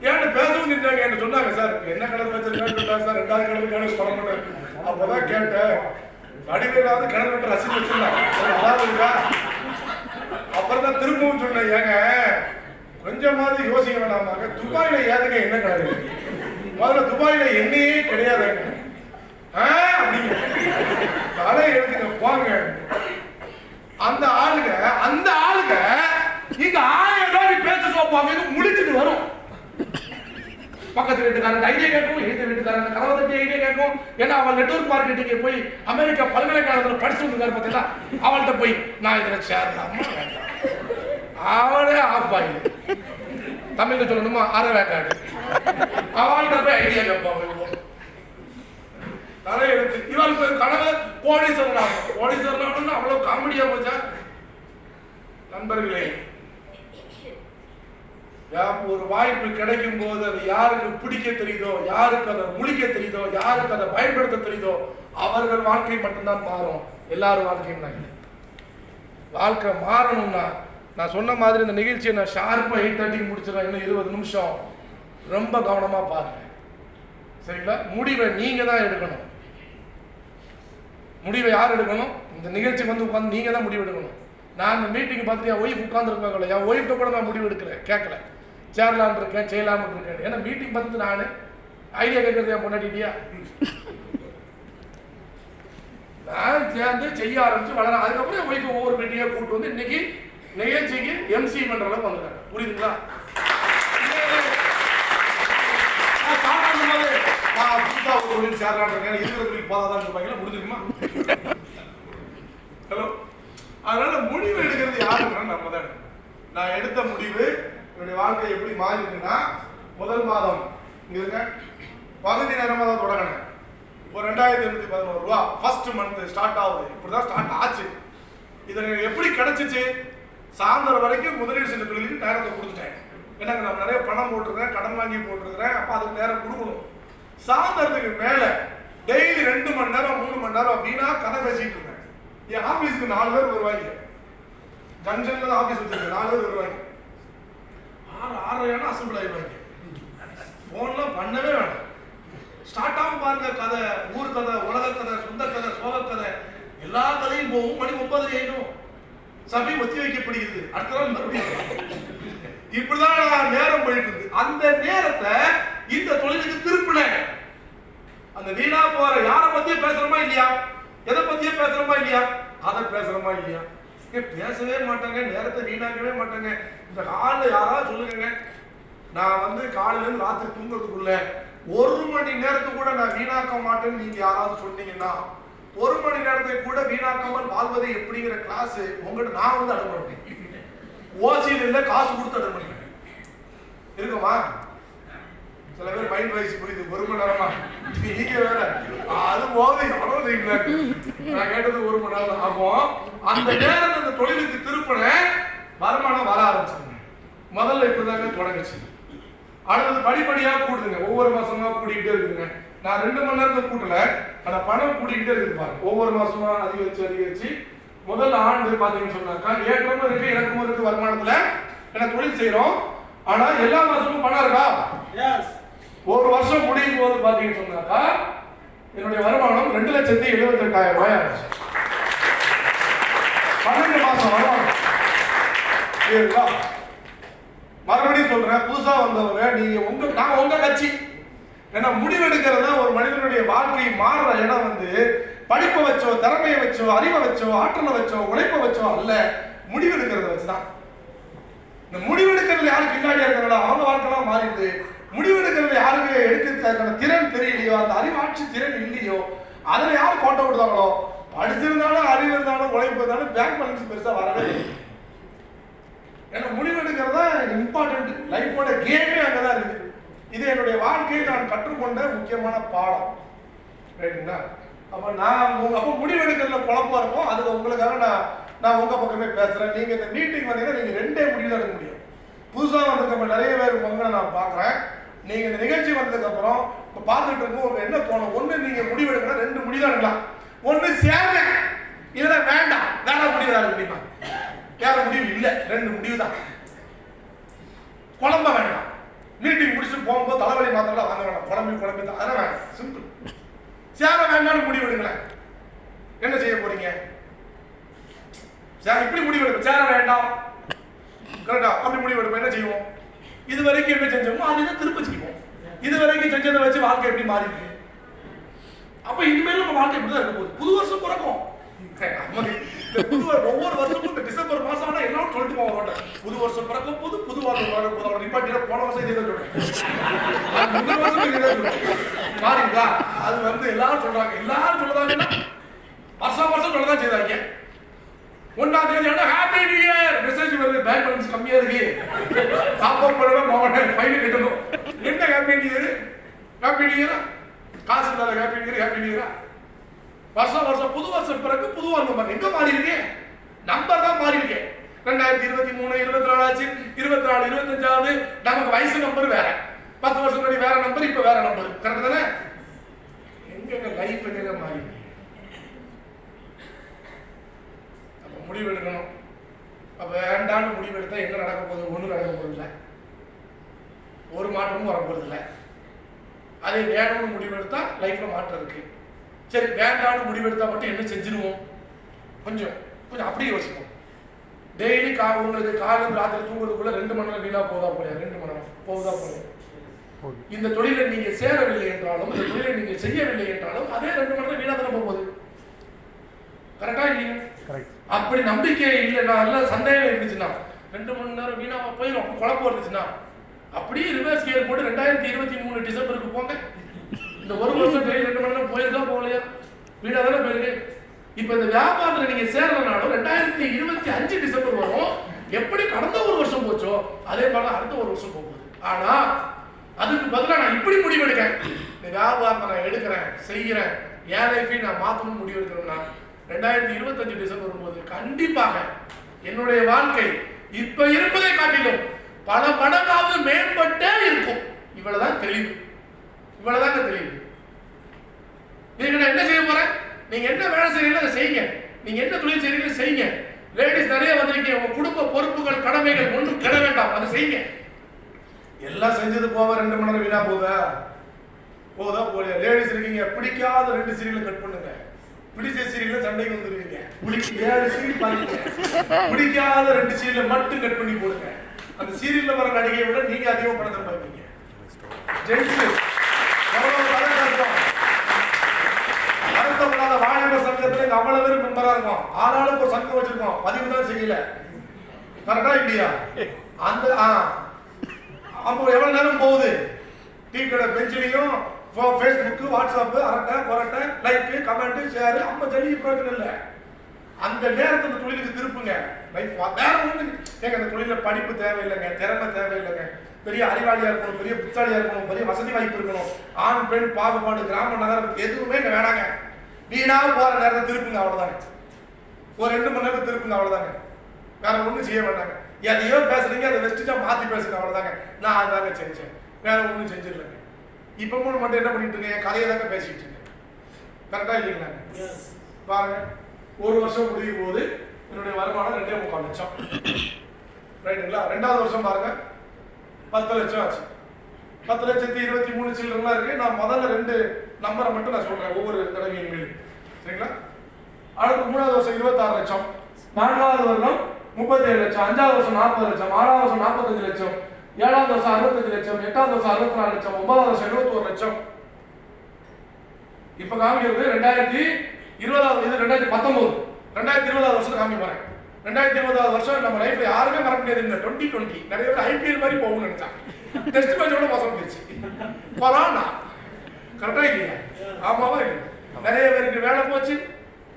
ஏன்ட்டு பேசவும் நின்றாங்க. என்ன சொன்னாங்க, சார் என்ன கலர் வச்சிருக்காங்க சார், 2வது கலர் கணக்கு பணம் பண்ண. அப்பதான் கேட்டேன், வடிவேலாவது கிணறு வெட்ட ரசீது வச்சிருந்தாங்க. அப்புறம் தான் திரும்பவும் சொன்னேன், ஏங்க கொஞ்சமாவது யோசிக்க வேண்டாமாங்க, துபாயில ஏதுங்க என்ன கிணறு, முதல்ல துபாயில எண்ணெயே கிடையாது அப்படிங்க, தலை எடுத்துங்க போங்க. அந்த ஆளுங்க இங்க 1000 ரூபாய் பேச சோப்பாங்க முடிச்சுட்டு வரும். பக்கத்து வீட்டுக்காரன் ஐடியா கேட்கும், எழுத வீட்டுக்காரன் கதவை தட்டி ஐடியா கேட்கும். ஏன்னா அவன் நெட்வொர்க் மார்க்கெட்டிங் போய் அமெரிக்கா பல்கலைக்கழகத்தில் படிச்சு வந்துருக்காரு பார்த்தீங்களா, அவள்கிட்ட போய் நான் இதில் சேரலாமா வேண்டாம், அவளே ஆஃப் ஆயிடு, தமிழ்ல சொல்லணுமா அரை வேக்காடு, அவள்கிட்ட போய் ஐடியா கேட்பாங்க. தலை எடுத்து இவளுக்கு கனவு கோடீஸ்வரன் ஆகும். கோடீஸ்வரன் அவ்வளவு காமெடியா போச்சா நண்பர்களே. ஒரு வாய்ப்பு கிடைக்கும் போது அது யாருக்கு பிடிக்க தெரியுதோ, யாருக்கு அதை முழிக்க தெரியுதோ, யாருக்கு அதை பயன்படுத்த தெரியுதோ அவர்கள் வாழ்க்கை மட்டும்தான் மாறும். எல்லாரும் வாழ்க்கையும் தான் இல்லை. வாழ்க்கை மாறணும்னா நான் சொன்ன மாதிரி இந்த நிகழ்ச்சியை நான் ஷார்ப்பா 8:30 முடிச்சிடறேன். இன்னும் 20 நிமிஷம். ரொம்ப கவனமா பாருங்க, சரிங்களா? முடிவை நீங்க தான் எடுக்கணும். முடிவை யார் எடுக்கணும்? இந்த நிகழ்ச்சி வந்து உட்காந்து நீங்க தான் முடிவு எடுக்கணும். நான் இந்த மீட்டிங் பார்த்துட்டு என் ஒய்ஃப் உட்காந்துருக்காங்களே, என் ஒய்ஃப்ட கூட நான் முடிவு எடுக்கிறேன், கேட்கல, சேரலான் இருக்கேன் செய்யலாம்னு இருக்கேன். ஏன்னா மீட்டிங் பார்த்துட்டு நான் ஐடியா கேட்கறது என் பொண்டாட்டியா, நான் சேர்ந்து செய்ய ஆரம்பிச்சு வளர. அதுக்கப்புறம் என் ஒய்ஃப் ஒவ்வொரு மீட்டிங்கா கூப்பிட்டு வந்து இன்னைக்கு நிகழ்ச்சிக்கு MC பண்ற அளவுக்கு வந்துருக்காங்க. புரியுதுங்களா? புதுசா ஒரு தொழில் சேரலான் இருக்கேன், இருக்கிற தொழில் போதாதான் இருப்பாங்க, முடிஞ்சிருக்குமா? ஹலோ. அதனால முடிவு எடுக்கிறது யாருன்னா நம்ம தான். நான் எடுத்த முடிவு என்னுடைய வாழ்க்கை எப்படி மாறி இருக்குன்னா, முதல் மாதம் இங்க இருக்க பகுதி நேரமாக தான் தொடங்கினேன். ஒரு 2811 ரூபா ஃபர்ஸ்ட் மந்த் ஸ்டார்ட் ஆகுது. இப்படிதான் ஸ்டார்ட் ஆச்சு. இது எப்படி கிடைச்சிச்சு? சாயந்தரம் வரைக்கும் முதலீடு செஞ்ச தொழிலுக்கு நேரத்தை கொடுத்துட்டேன். எனக்கு நான் நிறைய பணம் போட்டிருக்கிறேன், கடன் வாங்கி போட்டிருக்கிறேன், அப்போ அதுக்கு நேரம் கொடுக்கணும். சாயந்தரத்துக்கு மேல டெய்லி 2 மணி நேரம் 3 மணி நேரம் வீணா கதை பேசிட்டு இருந்தேன். என் ஆபீஸ்க்கு 4 பேர் வருவாங்க, ஜங்ஷன்ல தான் ஆபீஸ் வச்சிருக்கேன், 4 பேர் வருவாங்க. 6:30 அசம்பிள் ஆயிடுவாங்க. போன்லாம் பண்ணவே வேண்டாம். ஸ்டார்ட் ஆகும் பாருங்க கதை, ஊர் கதை, உலக கதை, சொந்த கதை, சோக கதை, எல்லா கதையும் போகும். மணி 9 ஆயிடும். சபை ஒத்தி வைக்கப்படுகிறது. அடுத்த நாள் மறுபடியும் இப்படிதான் நேரம் போயிட்டு இருக்கு. அந்த நேரத்தை இந்த தொழிலுக்கு திருப்பினேன். அந்த வீணா போற யாரை பத்தியும் பேசுறோமா இல்லையா, எதை பத்தியும் பேசுறோமா இல்லையா, அதை பேசுறோமா இல்லையா, பேசவே மாட்டாங்க, நேரத்தை வீணாக்கவே மாட்டாங்க. இந்த காலைல யாராவது சொல்லுங்க, நான் வந்து காலையில இருந்து ராத்திரி தூங்குறதுக்குள்ள 1 மணி நேரத்துக்கு கூட நான் வீணாக்க மாட்டேன்னு நீங்க யாராவது சொன்னீங்கன்னா, 1 மணி நேரத்தை கூட வீணாக்காமல் வாழ்வதை எப்படிங்கிற கிளாஸ் உங்கள்கிட்ட நான் வந்து அடம் பண்ணேன். ஓசியில் இல்லை, காசு கொடுத்து அடம் பண்ணேன். இருக்குமா? சில பேர் மைண்ட் வைஸ் புரியுது 1 மணி நேரமா நீங்க வேற அது போது நான் கேட்டது 1 மணி நேரம் ஆகும். அந்த நேரத்தை அந்த தொழிலுக்கு திருப்பின வருமானம் வர ஆரம்பிச்சுங்க. முதல்ல இப்படிதாங்க தொடங்குச்சு. அடுத்தது படிப்படியா கூடுதுங்க. ஒவ்வொரு மாசமா கூட்டிகிட்டே இருக்குங்க. நான் 2 மணி நேரத்துக்கு கூட்டல, ஆனா பணம் கூட்டிகிட்டே இருக்குது பாருங்க. ஒவ்வொரு மாசமா அதிகரிச்சு முதல் ஆண்டு பாத்தீங்கன்னு சொன்னாக்கா ஏற்றமும் இருக்கு இறக்கமும் இருக்கு வருமானத்துல. ஏன்னா தொழில் செய்யறோம், ஆனா எல்லா மாசமும் பணம் இருக்கா? ஒரு வருஷம் முடியும் போது பாத்தீங்கன்னு சொன்னாக்கா என்னுடைய வருமானம் 2,78,000 ரூபாய் ஆச்சு. 12 மாசம் வருமானம். மறுபடியும் சொல்றேன், புதுசா வந்தவங்க நீங்க நான் உங்க கட்சி. ஏன்னா முடிவெடுக்கிறதா ஒரு மனிதனுடைய வாழ்க்கை மாறுற இடம் வந்து படிப்பை வச்சோ, திறமையை வச்சோ, அறிவை வச்சோ, ஆற்றலை வச்சோ, உழைப்பை வச்சோ அல்ல, முடிவெடுக்கிறத வச்சுதான். இந்த முடிவெடுக்கிறதுல யாருக்கு பின்னாடி இருக்கிறாங்களோ அவங்க வாழ்க்கைலாம் மாறிடுது. முடிவெடுக்கிறதுல யாருக்கு எடுக்கிறதுக்கான திறன் தெரியலையோ, அந்த அறிவாட்சி திறன் இல்லையோ, அதுல யார் கோட்டை விடுறாங்களோ, படிச்சிருந்தாலும் அறிவு இருந்தாலும் உழைப்பு இருந்தாலும் பேங்க் பேலன்ஸ் பெருசா வரவே இல்லை. ஏன்னா முடிவெடுக்கிறதா இம்பார்ட்டன்ட். லைஃபோட கேமே அங்கதான் இருக்கு. இது என்னுடைய வாழ்க்கையை நான் கற்றுக்கொண்ட முக்கியமான பாடம். ரைட்டுங்களா? அப்ப நான் அப்போ முடிவெடுக்கிறதுல குழப்பம் இருக்கும். அதுக்கு உங்களுக்காக நான் உங்க பக்கமே பேசுறேன். நீங்க இந்த மீட்டிங் வந்தீங்கன்னா நீங்க 2 முடிவு தான் எடுக்க முடியும். புதுசா வந்திருக்க நிறைய பேர் உங்களை நான் பாக்குறேன். நீங்க இந்த நிகழ்ச்சி வந்ததுக்கு அப்புறம் இப்ப பார்த்துட்டு இருக்கும் உங்களுக்கு என்ன தோணும்? ஒண்ணு நீங்க முடிவெடுக்கணும், 2 முடிவு தான் எடுக்கலாம். ஒண்ணு சேருங்க, இதுல வேண்டாம் வேற முடிவு தான் முடியுமா? வேற முடிவு இல்ல, 2 முடிவு தான். குழம்ப வேண்டாம். மீட்டிங் முடிச்சுட்டு போகும்போது தலைவலி மாத்திரம் வாங்க வேண்டாம். குழம்பி தான் அதெல்லாம் வேண்டாம். சிம்பிள். சேர வேண்டாம்னு முடிவு எடுங்களேன். என்ன செய்ய போறீங்க? இப்படி முடிவு எடுப்போம், சேர வேண்டாம் கரெக்டா? அப்படி முடிவு எடுப்போம். என்ன செய்வோம்? இது வரைக்கும் என்ன செஞ்சோமோ அதுதான் திரும்ப செய்வோம். இது வரைக்கும் செஞ்சதை வச்சு வாழ்க்கை எப்படி மாறி இருக்கு? அப்ப இனிமேல் நம்ம வாழ்க்கை இப்படிதான் இருக்க போகுது. புது வருஷம் பிறக்கும். ஒவ்வொரு வருஷமும் இந்த டிசம்பர் மாசம் ஆனா எல்லாரும் சொல்லிட்டு போக மாட்டேன். புது வருஷம் பிறக்கும் போது புது வாழ்க்கை நிப்பாட்டிட. போன வருஷம் இதே தான் சொல்றேன், இந்த வருஷம் இதே தான் சொல்றேன். மாறிங்களா? அது வந்து எல்லாரும் சொல்றாங்க. எல்லாரும் சொல்றாங்கன்னா வருஷம் சொல்லதான் செய்தாங்க. 1ஆம் தேதி ஹாப்பி நியூ இயர் மெசேஜ் வருது. பேங்க் பேலன்ஸ் கம்மியா இருக்கு, சாப்பாடு பண்ணணும், போகணும், ஃபைன் கட்டணும். என்ன happy new year? Happy new இயரா? காசு இல்லாத happy new year? Happy new இயரா? வருஷம் புது வருஷம் பிறகு புது நம்பர். எங்க மாறி இருக்கு? நம்பர் தான் மாறி இருக்கு. 2023 24 ஆச்சு, 24 25ஆவது. நமக்கு வயசு நம்பர் வேற, 10 வருஷம் முன்னாடி வேற நம்பர், இப்ப வேற நம்பர். கரெக்ட் தானே? எங்க லைஃப் எங்க மாறி இருக்கு? அப்ப முடிவு எடுக்கணும். அப்ப வேண்டான்னு முடிவு எடுத்தா என்ன நடக்க போகுது? ஒண்ணும் நடக்க போறது இல்லை, ஒரு மாற்றமும் வரப்போறது இல்லை. அதே வேணும்னு முடிவு எடுத்தா லைஃப்ல மாற்றம் இருக்கு. சரி, வேண்டான்னு முடிவெடுத்தா மட்டும் என்ன செஞ்சிருவோம்? கொஞ்சம் அப்படியே யோசிப்போம். டெய்லி உங்களுக்கு காலையில் ராத்திரி தூங்குறதுக்குள்ள 2 மணி நேரம் வீணா போதா போலையா? 2 மணி நேரம் போகுதா போலையா? இந்த தொழிலை நீங்க சேரவில்லை என்றாலும், இந்த தொழிலை நீங்க செய்யவில்லை என்றாலும் அதே 2 மணி நேரம் வீணா தானே போகுது. கரெக்டா இல்லையா? அப்படி நம்பிக்கை இல்லைன்னா, நல்ல சந்தேகம் இருந்துச்சுன்னா 2 மணி நேரம் வீணாவா போயிடும். அப்படி குழப்பம் இருந்துச்சுன்னா அப்படியே ரிவர்ஸ் கியர் போட்டு 2023 டிசம்பருக்கு போங்க. இந்த 1 வருஷம் 2 மணி நேரம் போயிருக்கா போகலையா? வீணா தானே போயிருக்கு. இப்ப இந்த வியாபாரத்தில் நீங்க சேரலனாலும் 2025 டிசம்பர் வரும். எப்படி கடந்த 1 வருஷம் போச்சோ அதே மாதிரி அடுத்த 1 வருஷம் போகுது. ஆனா அதுக்கு பதிலாக நான் இப்படி முடிவெடுக்கிறேன், இந்த வியாபாரத்தை நான் எடுக்கிறேன், செய்கிறேன், என் லைஃபை நான் மாற்றணும் முடிவு எடுக்கிறேன்னா 2025 டிசம்பர் வரும்போது கண்டிப்பாக என்னுடைய வாழ்க்கை இப்ப இருப்பதை காட்டிலும் பல மடங்காவது மேம்பட்டே இருக்கும். இவ்வளவுதான் தெளிவு, இவ்வளவுதாங்க தெளிவு. நீங்க நான் என்ன செய்ய போறேன்? நீங்க என்ன வேலை செய்யறீங்களோ அதை செய்யுங்க. நீங்க என்ன தொழில் செய்யறீங்களோ செய்யுங்க. லேடிஸ் நிறைய வந்திருக்கீங்க, உங்க குடும்ப பொறுப்புகள் கடமைகள் ஒன்றும் கிட வேண்டாம், அதை செய்யுங்க. எல்லாம் செஞ்சது போக 2 மணி நேரம் வீணா போதா போலியா? லேடிஸ் இருக்கீங்க, பிடிக்காத 2 சீரியலை கட் பண்ணுங்க. பிடிச்ச சீரியல்ல சண்டைக்கு வந்துருவீங்க. 7 சீரியல் பாருங்க, பிடிக்காத 2 சீரியலை மட்டும் கட் பண்ணி போடுங்க. அந்த சீரியல்ல வர நடிகையை விட நீங்க அதிகமாக பணத்தை பார்ப்பீங்க. ஜென்ஸ் வருத்தப்படாத வாணிப சங்கத்துல அவ்வளவு பேர் மெம்பரா இருக்கும். ஆனாலும் ஒரு சங்கம் வச்சிருக்கோம், பதிவு தான் செய்யல. கரெக்டா இல்லையா? அந்த அப்போ எவ்வளவு நேரம் போகுது? டீ கடை பெஞ்சிலையும் ஃபேஸ்புக், வாட்ஸ்அப், அரட்டை கொரட்டை, லைக், கமெண்ட், ஷேர், அம்மா ஜல்லி பிரயோஜனம் இல்லை. அந்த நேரத்தை அந்த தொழிலுக்கு திருப்புங்க. லைஃப் வேற ஒண்ணு. ஏங்க அந்த தொழில படிப்பு தேவையில்லைங்க, திறமை தேவையில்லைங்க. பெரிய அறிவாளியா இருக்கணும், பெரிய புத்தாளியா இருக்கணும், பெரிய வசதி வாய்ப்பு இருக்கணும், ஆண் பெண் பாகுபாடு, கிராம நகரம் எதுவுமே இங்க வேணாங்க. வீணா போற நேரத்தை திருப்புங்க, அவ்வளவுதாங்க. ஒரு 2 மணி நேரத்தை திருப்புங்க, அவ்வளவுதாங்க. வேற ஒண்ணும் செய்ய வேண்டாங்க. எதையோ பேசுறீங்க, அதை வெஸ்டா மாத்தி பேசுங்க, அவ்வளவுதாங்க. நான் அதாங்க செஞ்சேன், வேற ஒண்ணும் செஞ்சிடலங்க. இப்ப மட்டும் என்ன பண்ணிட்டு இருக்கேன், கதையை தாங்க பேசிட்டு இருக்கேன். கரெக்டா இல்லைங்களாங்க? பாருங்க, ஒரு வருஷம் முடியும் போது என்னுடைய வருமானம் 2.25 லட்சம். ரைட்டுங்களா? 2வது வருஷம் பாருங்க 10 லட்சம் ஆச்சு. 10,23,000 சில்லறலாம் இருக்கு. நான் முதல்ல 2 நம்பரை மட்டும் நான் சொல்றேன் ஒவ்வொரு தடவையும் மேலும். சரிங்களா? அடுத்து 3வது வருஷம் 26 லட்சம், 4வது வருடம் 37 லட்சம், 5வது வருஷம் 40 லட்சம், 6வது வருஷம் 45 லட்சம், 7வது வருஷம் 65 லட்சம், 8வது வருஷம் 64 லட்சம், 9வது வருஷம் 71 லட்சம். இப்ப காமிக்கிறது 2020, இது 2019. 2020வது வருஷம் காமி போறேன். 2020வது வருஷம் நம்ம லைஃப்ல யாருமே மறக்க முடியாது. இந்த 2020 நிறைய பேர் ஐபிஎல் மாதிரி போகும்னு நினைச்சாங்க. டெஸ்ட் மேட்சோட மோசம் போயிடுச்சு. கொரோனா. கரெக்டா இல்லையா? ஆமாவா இல்லை? நிறைய பேருக்கு வேலை போச்சு,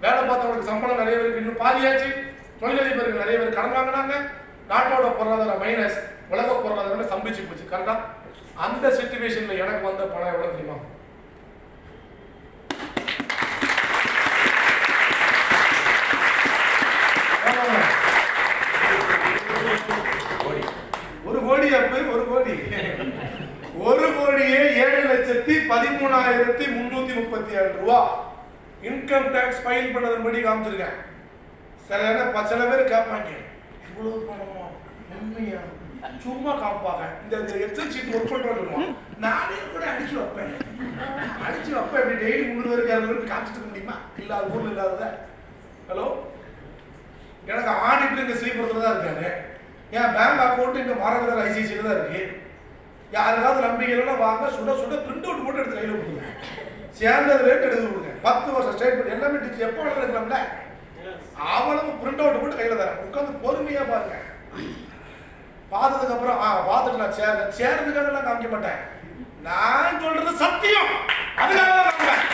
வேலை பார்த்தவங்களுக்கு சம்பளம் நிறைய பேருக்கு இன்னும் பாதியாச்சு, தொழிலதிபருக்கு நிறைய பேர் கடன் வாங்கினாங்க, நாட்டோட பொருளாதார மைனஸ், உலக பொருளாதாரம் ஸ்தம்பிச்சு போச்சு. கரெக்டா? அந்த சிச்சுவேஷன்ல எனக்கு வந்த பணம் எவ்வளவு தெரியுமா? ஒரு கோடியே 7,13,337 ரூபா இன்கம் டாக்ஸ் ஃபைல் பண்ணதன்படி காமிச்சிருக்கேன். சில பேர் கேட்பாங்க, இவ்வளவு பணமா? உண்மையா? சும்மா காப்பாங்க. இந்த எக்ஸல் ஷீட் ஒர்க் பண்றோம், நானே கூட அடிச்சு வைப்பேன். இப்படி டெய்லி 300 பேருக்கு 200 பேருக்கு காமிச்சிட்டு முடியுமா? இல்லாத ஊர்ல இல்லாதத. ஹலோ, எனக்கு ஆடிட்டர் இங்க ஸ்ரீபுரத்துல தான் இருக்காரு. என் பேங்க் அக்கௌண்ட் இங்க மாநகர ஐசிஐசியில தான் இருக்கு. யாருக்காவது நம்பிக்கையில வாங்க, சுட சுட பிரிண்ட் அவுட் போட்டு எடுத்து கையில கொடுங்க, சேர்ந்தது ரேட் எடுத்து கொடுங்க. 10 வருஷம் ஸ்டேட்மெண்ட் எல்லாமே எப்போ எடுக்கலாம்ல, அவ்வளவு பிரிண்ட் அவுட் போட்டு கையில தரேன். உட்காந்து பொறுமையா பாருங்க. பார்த்ததுக்கு அப்புறம் பார்த்துட்டு நான் சேர்றதுக்காக எல்லாம் காமிக்க மாட்டேன். நான் சொல்றது சத்தியம், அதுக்காக தான் காமிப்பேன்.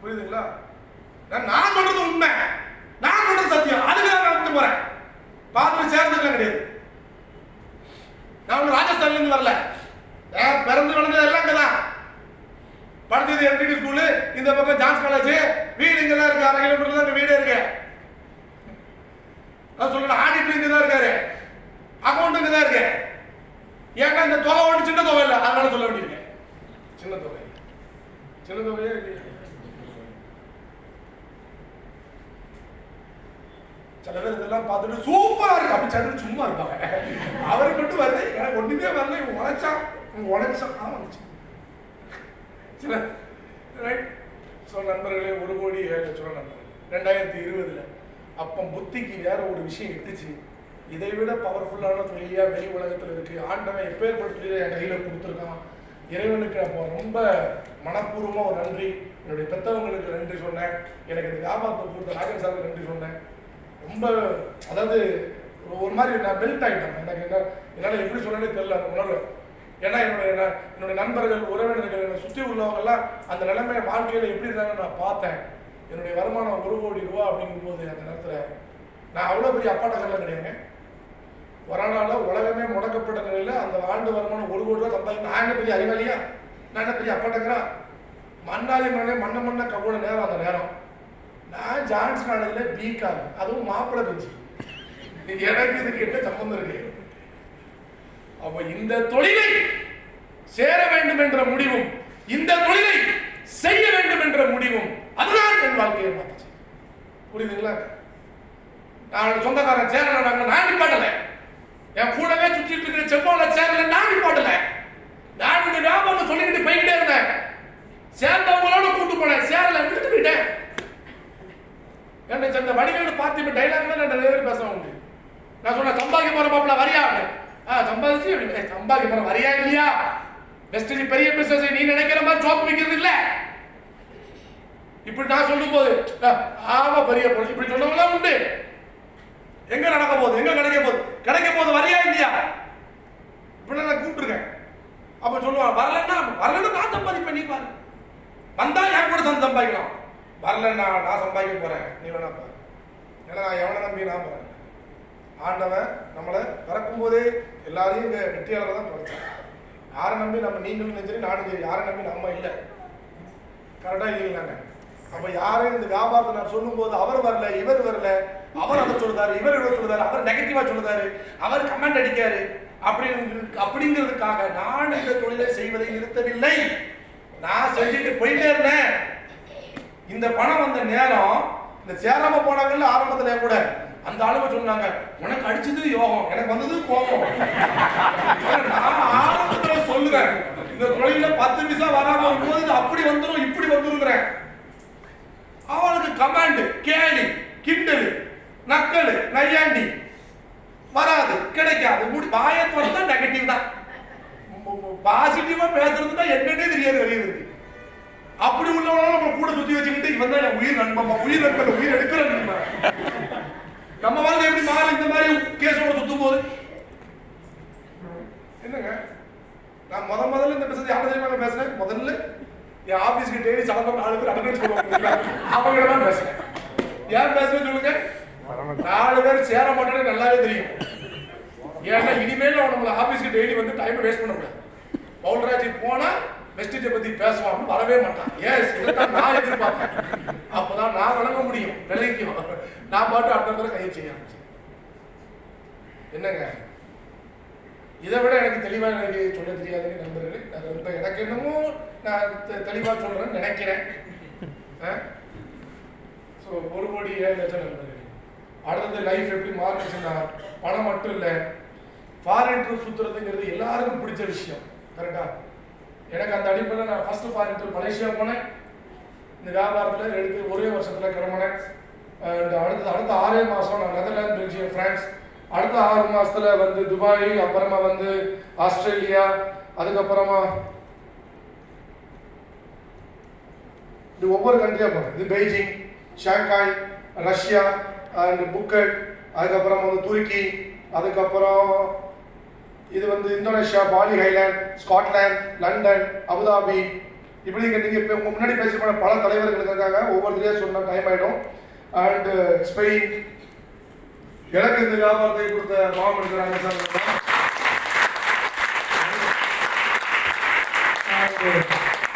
புரியுதுங்களா? நான் சொல்றது உண்மை, நான் சொல்றது சத்தியம், அதுக்காக நான் போறேன். பார்த்துட்டு சேர்றதுலாம் கிடையாது. நான் ராஜஸ்தான்ல இருந்து வரல, பிறந்து வளர்ந்தது எல்லாம் இங்கதான். படிச்சது எம்டிடி ஸ்கூலு, இந்த பக்கம் ஜான்ஸ் காலேஜ், வீடு இங்க தான் இருக்கு. 1/2 கிலோமீட்டர் தான் வீடு இருக்கு. நான் சொல்றேன், ஆடிட்டர் இங்க தான் இருக்காரு, அக்கௌண்ட் இங்க தான் இருக்கு. ஏன்னா இந்த தொகை ஒன்று சின்ன தொகை இல்லை, அதனால சொல்ல வேண்டியிருக்கேன். சின்ன தொகையே இல்லையா? சில பேர் இதெல்லாம் பார்த்துட்டு சூப்பரா இருக்கு அப்படி சந்திர சும்மா இருப்பாங்க. அவருக்கு மட்டும் வருது, எனக்கு ஒண்ணுமே வரல, இவன் உழைச்சான் வந்துச்சு. சில ரைட். ஸோ நண்பர்களே, 1,07,00,000 நண்பர்கள் 2020 அப்போ புத்திக்கு வேற ஒரு விஷயம் எட்டுச்சு. இதை விட பவர்ஃபுல்லான தொழிலியா வெளி உலகத்தில் இருக்கு. ஆண்டவன் எப்பேற்பட்ட தொழிலை என் கையில கொடுத்துருக்கான். இறைவனுக்கு அப்போ ரொம்ப மனப்பூர்வமா ஒரு நன்றி. என்னுடைய பெற்றவங்களுக்கு நன்றி சொன்னேன். எனக்கு இந்த வியாபாரத்தை கொடுத்த ராஜன் சாருக்கு நன்றி சொன்னேன். ரொம்ப அதாவது ஒரு மாதிரி நான் பெல்ட் ஆகிட்டேன். எனக்கு என்னால் எப்படி சொல்லனே தெரியல அந்த உணர்வு. ஏன்னா என்னுடைய நண்பர்கள், உறவினர்கள், என்னை சுற்றி உள்ளவங்கெல்லாம் அந்த நிலைமை வாழ்க்கையில் எப்படி இருந்தாங்கன்னு நான் பார்த்தேன். என்னுடைய வருமானம் 1 கோடி ரூபா அப்படிங்கும்போது அந்த நேரத்தில் நான் அவ்வளோ பெரிய அப்பாட்டக்கெல்லாம் கிடையாதுங்க. கொரோனாவில் உலகமே முடக்கப்பட்ட நிலையில் அந்த ஆண்டு வருமானம் 1 கோடி ரூபா சம்பாதிக்க நான் என்ன பெரிய அறிவாளியா? நான் என்ன பெரிய அப்பாட்டக்கிறா? மண்ணாலி மண்ணை கவ்வளோ நேரம் அந்த நேரம் நான் ஜான்ஸ் காலேஜில் பிகாம், அதுவும் மாப்பிள்ளை பெஞ்சு. எனக்கு இதுக்கு என்ன சம்பந்தம் இருக்கு? அப்ப இந்த தொழிலை சேர வேண்டும் என்ற முடிவும், இந்த தொழிலை செய்ய வேண்டும் என்ற முடிவும், அதுதான் என் வாழ்க்கையை மாற்றுச்சு. புரியுதுங்களா? நான் சொந்தக்காரன் சேரல, நான் நிப்பாட்டல. என் கூடவே சுற்றிட்டு இருக்கிற செவ்வாழ சேரல, நான் நிப்பாட்டல. நான் இந்த வியாபாரம் சொல்லிக்கிட்டு போய்கிட்டே இருந்தேன். சேர்ந்தவங்களோட கூட்டு போனேன், சேரல விட்டுட்டு போயிட்டேன். என்ன இந்த வடிவேலு பார்த்து டைலாக் நான் நிறைய பேர் பேச உண்டு. நான் சொன்ன சம்பாதிக்க போற மாப்பிள்ள வரியா? சம்பாதிச்சு சம்பாதிக்க போற வரியா இல்லையா? பெஸ்ட் பெரிய பிசினஸ் நீ நினைக்கிற மாதிரி ஜாப் வைக்கிறது இல்ல. இப்படி நான் சொல்லும் போது ஆமா பெரிய பொருள் இப்படி சொன்னவங்க உண்டு. எங்க நடக்க போகுது, எங்க கிடைக்க போகுது வரியா இல்லையா? இப்படி நான் கூப்பிட்டுருக்கேன். அப்ப சொல்லுவான், வரலன்னா நான் சம்பாதிப்பேன், நீ பாரு. வந்தா என் கூட சம்பாதிக்கலாம், வரலன்னா நான் சம்பாதிக்க போறேன், நீ வேணா பாரு. நம்மளை பிறக்கும் போதே எல்லாரையும் இங்கே வெற்றியாளர் தான் படித்தாங்க. யாரை நம்பி நம்ம நீங்களும் சரி நானும் சரி யாரை நம்பி நம்ம இல்லை. கரெக்டாக இல்லைங்களாங்க? அப்போ யாரும் இந்த வியாபாரத்தை நான் சொல்லும்போது அவர் வரல, இவர் வரல, அவர் அதை சொல்லுதாரு, இவர் இவர் சொல்லுதாரு, அவர் நெகட்டிவாக சொல்லுதாரு, அவர் கமெண்ட் அடிக்காரு அப்படிங்கிறதுக்காக நான் இந்த தொழிலை செய்வதை நிறுத்தவில்லை. நான் செஞ்சுட்டு போயிட்டே இருந்தேன். இந்த பணம் வந்த நேரம் இந்த சேராம போனாங்கல்ல ஆரம்பத்துல கூட அந்த ஆளுங்க சொன்னாங்க, உனக்கு அடிச்சது யோகம், எனக்கு வந்தது கோபம். நான் ஆரம்பத்துல சொல்லுவேன், இந்த தொழில 10 பைசா வராம போது அப்படி வந்துடும் இப்படி வந்துருங்கிறேன். அவளுக்கு கமாண்ட், கேலி, கிண்டல், நக்கல், நையாண்டி வராது, கிடைக்காது. பாயத்து வந்தா நெகட்டிவ் தான். பாசிட்டிவா பேசுறது தான் என்னன்னே தெரியாது வெளியே இருக்கு. அப்படி உள்ளவங்க நம்ம கூட சுத்தி வச்சுக்கிட்டு இவன் தான் உயிர் நண்பன், உயிர் நண்பன், உயிர் எடுக்கிற நண்பன். நம்ம வாழ்க்கை எப்படி மாறி இந்த மாதிரி கேஸோட சுத்தும் போது என்னங்க? நான் முதல்ல இந்த பேசுறது யாரும் தெரியுமா பேசுறேன்? முதல்ல என் ஆபீஸ்க்கு டெய்லி சடங்கு 4 பேர் அடங்கன்னு சொல்லுவாங்க, அவங்க தான் பேசுறேன். ஏன் பேசுறேன்னு சொல்லுங்க. 4 பேர் சேர மாட்டேன்னு நல்லாவே தெரியும். ஏன்னா இனிமேல் நம்மள ஆபீஸ்க்கு டெய்லி வந்து டைம் வேஸ்ட் பண்ணக்கூடாது. பவுல்ராஜ் போனா வெஸ்டேஜை பத்தி பேசுவான்னு வரவே மாட்டான். எஸ், இதைத்தான் நான் எதிர்பார்த்தேன். அப்பதான் நான் வழங்க முடியும் விலைக்கும். நான் பாட்டு அடுத்த கையை செய்ய ஆரம்பிச்சேன். என்னங்க, இதை விட எனக்கு தெளிவா எனக்கு சொல்ல தெரியாதுன்னு நண்பர்களே. ரொம்ப எனக்கு என்னமோ நான் தெளிவா சொல்றேன்னு நினைக்கிறேன். ஸோ 1,07,00,000 நண்பர்களே. அடுத்தது லைஃப் எப்படி மாறிச்சுன்னா, பணம் மட்டும் இல்லை, ஃபாரின் ட்ரிப் சுற்றுறதுங்கிறது எல்லாருக்கும் பிடிச்ச விஷயம். கரெக்டா? எனக்கு அந்த அடிப்படையில் நான் ஃபர்ஸ்ட் ஃபாரின் ட்ரிப் மலேசியா போனேன். இந்த வியாபாரத்தில் எடுத்து ஒரே வருஷத்தில் கிளம்பினேன். அடுத்த 6 மாதம் நான் நெதர்லாந்து, பெல்ஜியம், பிரான்ஸ். அடுத்த 6 மாதத்துல வந்து துபாய், அப்புறமா வந்து ஆஸ்திரேலியா, அதுக்கப்புறமா இது ஒவ்வொரு கண்ட்ரியா போனேன். இது Beijing, Shanghai, Russia and Phuket, அதுக்கப்புறம் வந்து துருக்கி, அதுக்கப்புறம் இது வந்து Indonesia, Bali island, Scotland, London, Abu Dhabi. இப்படி நீங்கள் இப்போ உங்கள் முன்னாடி பேச பல தலைவர்கள் இருக்காங்க. ஒவ்வொருத்தரையா சொன்ன டைம் ஆகிடும். And Spain. எனக்கு இந்த வியாபாரத்தை கொடுத்த மாமன் இருக்கிறாங்க சார்.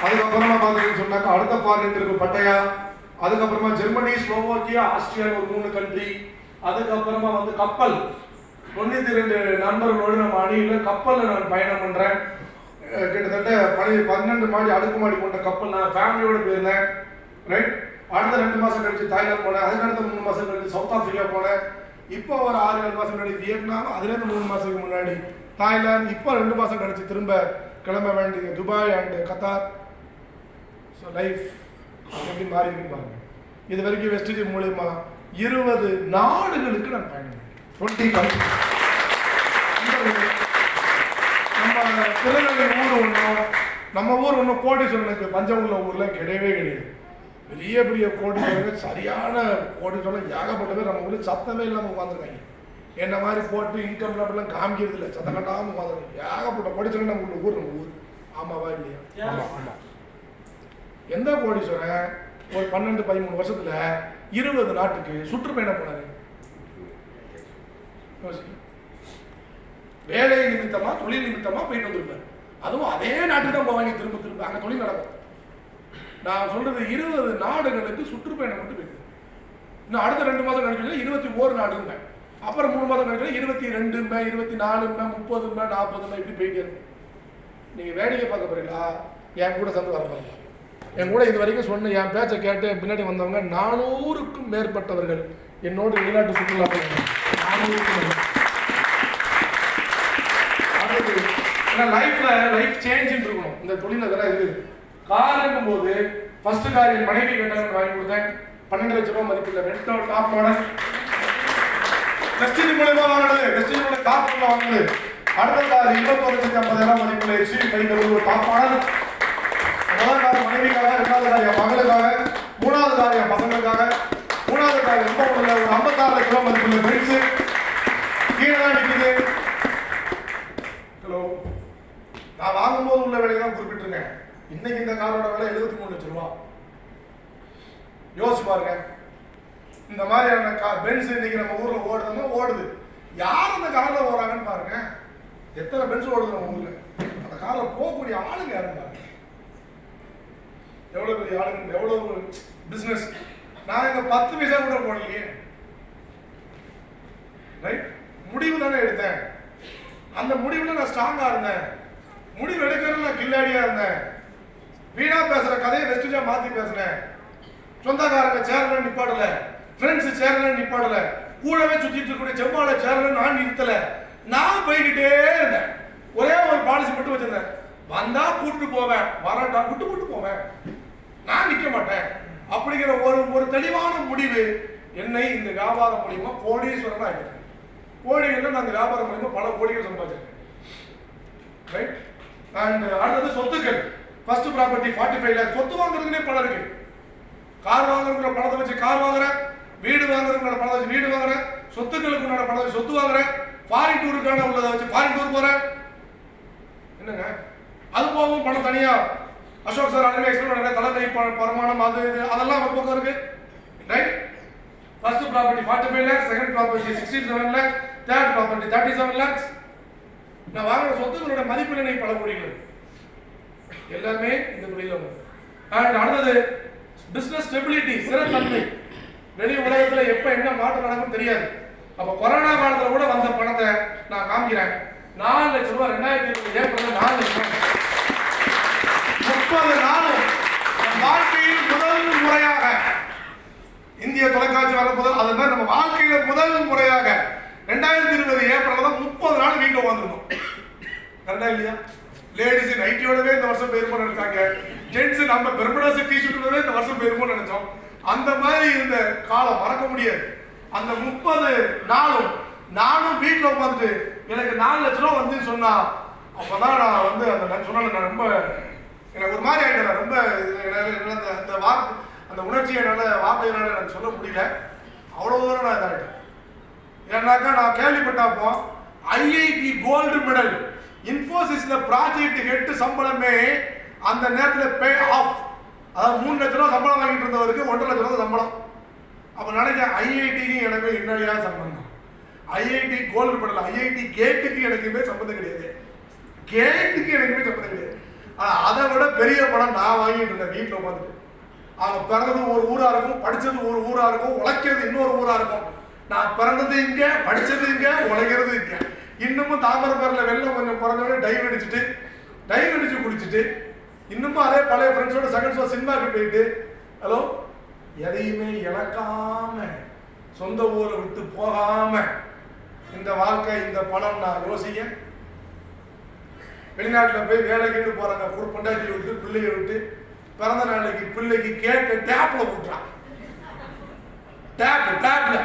அதுக்கப்புறமா பார்த்தீங்கன்னு சொன்னாக்கா அடுத்த ஃபாரின் இருக்கு பட்டையா. அதுக்கப்புறமா ஜெர்மனி, ஸ்லோவோக்கியா, ஆஸ்திரியா ஒரு 3 கண்ட்ரி. அதுக்கப்புறமா வந்து கப்பல் 92 நண்பர்களோடு நம்ம அணியில் கப்பலில் நான் பயணம் பண்ணுறேன். கிட்டத்தட்ட 12 மாடி அடுக்குமாடி கொண்ட கப்பல். நான் ஃபேமிலியோடு போயிருந்தேன். ரைட். அடுத்த 2 மாதம் கழிச்சு தாய்லாந்து போனேன். அதுக்கடுத்த 3 மாதம் கழிச்சு சவுத் ஆஃப்ரிக்கா போனேன். இப்போ ஒரு 6-7 மாதம் முன்னாடி வியட்நாம், அதுலேருந்து 3 மாதத்துக்கு முன்னாடி தாய்லாந்து, இப்போ 2 மாதம் கழிச்சு திரும்ப கிளம்ப வேண்டியது Dubai and Qatar. So life எப்படி மாறி இருக்குன்னு பாருங்க. இது வரைக்கும் வெஸ்டேஜ் மூலயமா 20 நாடுகளுக்கு நான் பயணம் பண்ணேன். 20 கண்ட்ரி. நம்ம திருநெல்வேலி ஊர் ஒன்றும், நம்ம ஊர் ஒன்றும் கோடீஸ்வரனுக்கு பஞ்சம் உள்ள ஊரில் கிடையவே கிடையாது. பெரிய பெரிய கோடீஸ்வரர்கள், சரியான கோடீஸ்வரன் ஏகப்பட்ட பேர் நம்ம ஊரில் சத்தமே இல்லாமல் உட்காந்துருக்காங்க. என்ன மாதிரி போட்டு இன்கம் அப்படிலாம் காமிக்கிறது இல்லை, சத்தம் கட்டாமல் உட்காந்துருக்காங்க. ஏகப்பட்ட கோடீஸ்வரன் நம்ம ஊர். நம்ம ஊர் ஆமாவா இல்லையா? ஆமாம் ஆமாம். எந்த கோடீஸ்வரன் ஒரு 12-13 வருஷத்துல 20 நாட்டுக்கு சுற்றுப்பயணம் போனாரு? வேலை நிமித்தமா, தொழில் நிமித்தமா போயிட்டு வந்திருப்பாரு. அதுவும் அதே நாட்டுக்கு தான் போவாங்க திரும்ப திரும்ப. அங்கே தொழில் நடக்கும். நான் சொல்றது 20 நாடுகளுக்கு சுற்றுப்பயணம் மட்டும் போயிட்டு. இன்னும் அடுத்த 2 மாதம் கழிச்சு 21 நாடுங்க. அப்புறம் 3 மாதம் கழிச்சு 22, 24, 30, 40 இப்படி போயிட்டே இருக்கும். நீங்க வேடிக்கை பார்க்க போறீங்களா? என் கூட சேர்ந்து வர போறீங்க. என் கூட இது வரைக்கும் சொன்ன என் பேச்சை கேட்டு பின்னாடி வந்தவங்க 400க்கும் மேற்பட்டவர்கள் என்னோட வெளிநாட்டு சுற்றுலா போயிருக்காங்க. 400க்கும். லைஃப் சேஞ்ச் இருக்கணும். இந்த தொழில் அதெல்லாம் இருக்குது. காருங்கும் போது ஃபர்ஸ்ட் கார் என் மனைவி கேட்டாங்க, வாங்கி கொடுத்தேன். 12 லட்சம் ரூபாய் மதிப்பில் ரெண்டோ டாப் மாடல் டெஸ்டினி மூலமா வாங்கினது. டெஸ்டினி மூலம் டாப் வாங்கினது. அடுத்த கார் 21,50,000 மதிப்பில் எஸ்யூவி பைக் ஒரு டாப் மாடல். முதல் கார் மனைவிக்காக, 2வது கார் என் மகளுக்காக, 3வது கார் என் பசங்களுக்காக, 3வது கார் ரொம்ப ஒரு 56 லட்சம் ரூபாய் மதிப்புள்ள பென்ஸ் கீழே தான் நிற்குது. ஹலோ, நான் வாங்கும்போது உள்ள விலையை தான் குறிப்பிட்டிருக்கேன். இன்னைக்கு இந்த காரோட விலை 73 லட்சம் ரூபாய். யோசிச்சு பாருங்க. இந்த மாதிரியான பென்ஸ் இன்னைக்கு நம்ம ஊர்ல ஓடுதுன்னா ஓடுது. யார் அந்த காரில் போறாங்கன்னு பாருங்க. எத்தனை பென்ஸ் ஓடுது நம்ம ஊர்ல, அந்த காரில் போகக்கூடிய ஆளுங்க யாரும் பாருங்க. எவ்வளவு பெரிய ஆளுங்க, எவ்வளவு பிசினஸ். நான் இங்க 10 பைசா கூட போடலையே. ரைட், முடிவு தானே எடுத்தேன். அந்த முடிவுல நான் ஸ்ட்ராங்கா இருந்தேன். முடிவு எடுக்கிறது நான் கில்லாடியா இருந்தேன். வீணா பேசுற கதையை வெஸ்டேஜா மாத்தி பேசுறேன். சொந்தக்காரங்க சேர்ல நிப்பாடல, ஃப்ரெண்ட்ஸ் சேர்ல நிப்பாடல, கூடவே சுத்திட்டு இருக்கக்கூடிய செவ்வாழை சேர்ல நான் நிறுத்தல. நான் போய்கிட்டே இருந்தேன். ஒரே ஒரு பாலிசி மட்டும் வச்சிருந்தேன். வந்தா கூட்டு போவேன், வரட்டா விட்டு போவேன், நான் நிக்க மாட்டேன் அப்படிங்கிற ஒரு தெளிவான முடிவு என்னை இந்த வியாபாரம் மூலியமா கோடீஸ்வரன் ஆகிட்டேன். கோடிகள் நான் இந்த வியாபாரம் மூலியமா பல கோடிகள் சம்பாதிச்சிருக்கேன். ரைட். அண்ட் அடுத்தது சொத்துக்கள். First property 45 lakhs. சொத்து வாங்குறதுனே பணம் இருக்கு. கார் வாங்குறதுக்குள்ள பணத்தை வச்சு கார் வாங்குறேன், வீடு வாங்குறதுக்குள்ள பணத்தை வச்சு வீடு வாங்குறேன், சொத்துக்களுக்கு உண்டான பணத்தை வச்சு சொத்து வாங்குறேன், ஃபாரின் டூருக்கான உள்ளதை வச்சு ஃபாரின் டூர் போறேன். என்னங்க அது போகும் பணம் தனியா அசோக் சார் அங்கே எக்ஸ்பிளைன் பண்ணுங்க. தலைமை வருமானம் அது அதெல்லாம் ஒரு பக்கம் இருக்கு. Right. First property 45 lakhs, second property 67 lakhs, third property 37 lakhs. நான் வாங்குற சொத்துக்களோட மதிப்பு நிலை பல கோடிகள் எல்லாமே இந்த துறையில உண்டு. அண்ட் அடுத்தது பிசினஸ் ஸ்டெபிலிட்டி, சிறத்தன்மை. வெளி உலகத்துல எப்ப என்ன மாற்றம் நடக்கும் தெரியாது. அப்ப கொரோனா காலத்துல கூட வந்த பணத்தை நான் காமிக்கிறேன். 4 லட்சம் ரூபாய் 2020 ஏப்ரல் 4 லட்சம். 30 நாளும் வாழ்க்கையில் முதல் முறையாக இந்திய தொலைக்காட்சி வரப்போது. அதுதான் நம்ம வாழ்க்கையில முதல் முறையாக 2020 ஏப்ரல் தான் 30 நாள் வீட்டில் உட்காந்துருந்தோம். கரெக்டா இல்லையா? லேடிஸ் நைட்டியோடவே இந்த வருஷம் பெருமோ நினைச்சாங்க, ஜென்ஸ் நம்ம பெர்மனன்ஸ் டிஷர்ட்டோடவே இந்த வருஷம் பெருமோ நினைச்சோம். அந்த மாதிரி இருந்த காலம் மறக்க முடியாது. அந்த 30 நாளும் நானும் வீட்டில் உட்காந்துட்டு எனக்கு 4 லட்சம் ரூபா வந்து சொன்னா அப்பதான் நான் வந்து அந்த சொன்னால நான் ரொம்ப எனக்கு ஒரு மாதிரி ஆயிட்டேன். ரொம்ப அந்த வார்த்தை அந்த உணர்ச்சியை என்னால் வார்த்தைகளால் எனக்கு சொல்ல முடியல. அவ்வளோ தூரம் நான் இதாகிட்டேன். ஏன்னாக்கா நான் கேள்விப்பட்டப்போ ஐஐடி கோல்டு மெடல் இன்ஃபோசிஸ்ல ப்ராஜெக்ட் ஹெட் சம்பளமே அந்த நேரத்தில் பே ஆஃப். அதாவது 3 லட்ச ரூபா சம்பளம் வாங்கிட்டு இருந்தவருக்கு 1.5 லட்ச ரூபா சம்பளம். அப்போ நினைக்கிறேன் ஐஐடிக்கு எனக்கு என்னையா சம்பந்தம்? ஐஐடி கோல்டு மெடல், ஐஐடி கேட்டுக்கு எனக்குமே சம்பந்தம் கிடையாது. கேட்டுக்கு எனக்குமே சம்பந்தம் கிடையாது. ஆனால் அதை விட பெரிய படம் நான் வாங்கிட்டு இருந்தேன் வீட்டில் உட்காந்துட்டு. அவங்க பிறந்தது ஒரு ஊரா இருக்கும், படிச்சது ஒரு ஊரா இருக்கும், உழைக்கிறது இன்னொரு ஊரா இருக்கும். நான் பிறந்தது இங்க, படிச்சது இங்க, உழைக்கிறது இங்க. இன்னமும் தாமிரபரணில வெள்ளம் கொஞ்சம் பிறந்தோட டைவ் அடிச்சு குடிச்சிட்டு இன்னமும் அதே பழைய ஃப்ரெண்ட்ஸோட செகண்ட் ஷோ சினிமாக்கு போயிட்டு ஹலோ எதையுமே இழக்காம சொந்த ஊரை விட்டு போகாம இந்த வாழ்க்கை இந்த பணம் நான் யோசிக்க. வெளிநாட்டில் போய் வேலைக்குன்னு போறாங்க, பொண்டாட்டியை விட்டு பிள்ளைய விட்டு பிறந்த நாளைக்கு பிள்ளைக்கு கேட்டு டேப்ல ஊட்டுறான். டேப்ல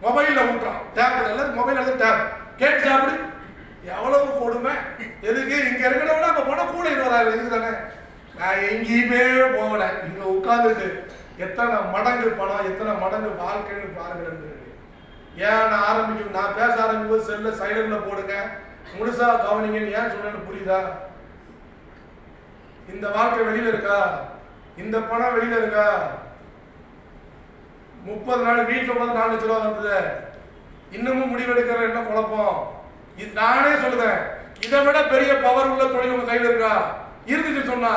மொபைல்ல ஊட்டுறான். டேப்ல இல்ல மொபைல் அல்லது டேப் கேட்டு சாப்பிடு. எவ்வளவு கொடுமை. எதுக்கு? இங்க இருக்கிறத விட அங்க போனா கூட 20,000 இதுக்கு தானே. நான் எங்கேயுமே போகல, இங்க உட்கார்ந்துட்டு எத்தனை மடங்கு பணம் எத்தனை மடங்கு வாழ்க்கைன்னு பாருங்க. ஏன் நான் ஆரம்பிக்கும் நான் பேச ஆரம்பிக்கும் போது செல்ல சைலண்ட்ல போடுங்க, முழுசா கவனிங்கன்னு ஏன் சொன்னேன்னு புரியுதா? இந்த வாழ்க்கை வெளியில இருக்கா? இந்த பணம் வெளியில இருக்கா? 30 நாள் வீட்டுல உட்காந்து 4 லட்ச ரூபா வந்தது. இன்னமும் முடிவெடுக்கிற என்ன குழப்பம்? இது நானே சொல்லுவேன், இதை விட பெரிய பவர் உள்ள தொழில் உங்க கையில் இருக்கா? இருந்துச்சு சொன்னா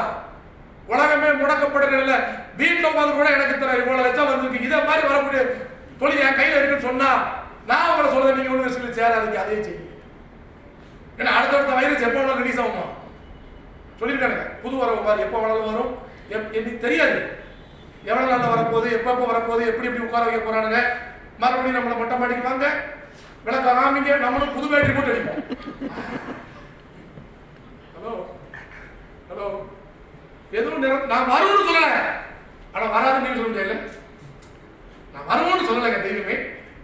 உலகமே முடக்கப்படுறதில்ல. வீட்டுல உட்காந்து கூட எனக்கு இவ்வளவு லட்சம் வந்திருக்கு, இதை மாதிரி வரக்கூடிய தொழில் என் கையில இருக்குன்னு சொன்னா நான் உங்களை சொல்றேன், நீங்க யூனிவர்சிட்டியில் சேராதீங்க, அதே செய்யுங்க. ஏன்னா அடுத்தடுத்த வைரஸ் எப்போ வேணாலும் ரிலீஸ் ஆகுமா சொல்லியிருக்காங்க. புது வரவு மாதிரி எப்போ வேணாலும் வரும், எனக்கு தெரியாது எவ்வளவு நாள் வரப்போகுது, எப்பப்போ வரப்போகுது, எப்படி எப்படி உட்கார வைக்க போறானுங்க. மறுபடியும் நம்மளை மட்டம் அடிக்குவாங்க, விளக்க ஆரம்பிங்க, நம்மளும் புது பேட்டரி போட்டு அடிப்போம். ஹலோ ஹலோ எதுவும் நான் வருவோம்னு சொல்லல, ஆனா வராது நீங்க சொல்ல முடியல. நான் வருவோம்னு சொல்லலைங்க தெய்வமே,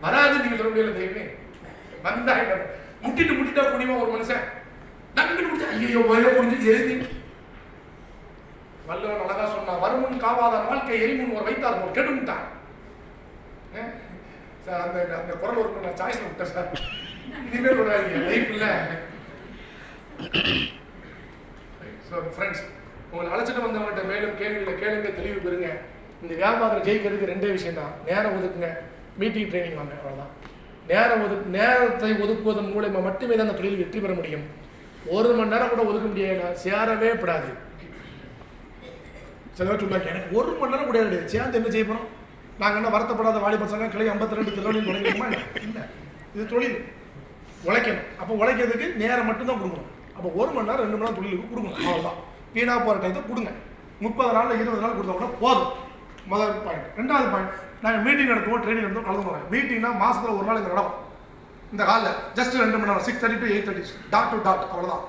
வராது நீங்க சொல்ல முடியல தெய்வமே. வந்தா முட்டிட்டா புனிமா ஒரு மனுஷன் நம்பிட்டு முடிச்சு ஐயோ வயல புரிஞ்சு எழுதி வல்லவன் அழகா சொன்னா, வருமுன் காவாத வாழ்க்கை எரிமுன் ஒரு வைத்தார் போல் கெடுமுட்டான். சார் அந்த அந்த குரல் ஒரு நான் சாய்ஸ் விட்டேன் சார், இனிமேல் விடாதீங்க லைஃப் இல்லை. ஸோ ஃப்ரெண்ட்ஸ், உங்களை அழைச்சிட்டு வந்தவங்கள்ட்ட மேலும் கேள்விகளை கேளுங்க, தெளிவு பெறுங்க. இந்த வியாபாரம் ஜெயிக்கிறதுக்கு 2 விஷயம் தான், நேரம் ஒதுக்குங்க, மீட்டிங் ட்ரைனிங் வாங்க, அவ்வளோதான். நேரத்தை ஒதுக்குவதன் மூலமா மட்டுமே தான் அந்த தொழில் வெற்றி பெற முடியும். 1 மணி நேரம் கூட ஒதுக்க முடியாது, சேரவே படாது. சில பேர் சொன்னாங்க எனக்கு 1 மணி நேரம் கூட சேர்ந்து என்ன செய்ய போறோம், நாங்கள் என்ன வருத்தப்படாத வாலி பசங்க கிளை 52 திருவள்ளுவர் தொடங்கிடுமா? இல்லை, இது தொழில், உழைக்கணும். அப்போ உழைக்கிறதுக்கு நேரம் மட்டும்தான் கொடுக்கணும். அப்போ 1 மணி நேரம் 2 மணி நேரம் தொழிலுக்கு கொடுக்கணும், அவ்வளோதான். வீணாக போகிற டைத்தை கொடுங்க. 30 நாள் 20 நாள் கொடுத்தா கூட போதும். முதல் பாயிண்ட். 2வது பாயிண்ட், நாங்கள் மீட்டிங் நடத்துவோம், ட்ரைனிங் நடத்துவோம், கலந்து போகிறோம். மீட்டிங்னா மாதத்தில் 1 நாள் இங்கே நடக்கும். இந்த காலில் ஜஸ்ட் 2 மணி நேரம் 6:30 to 8:30 டாட் டு டாட், அவ்வளோதான்.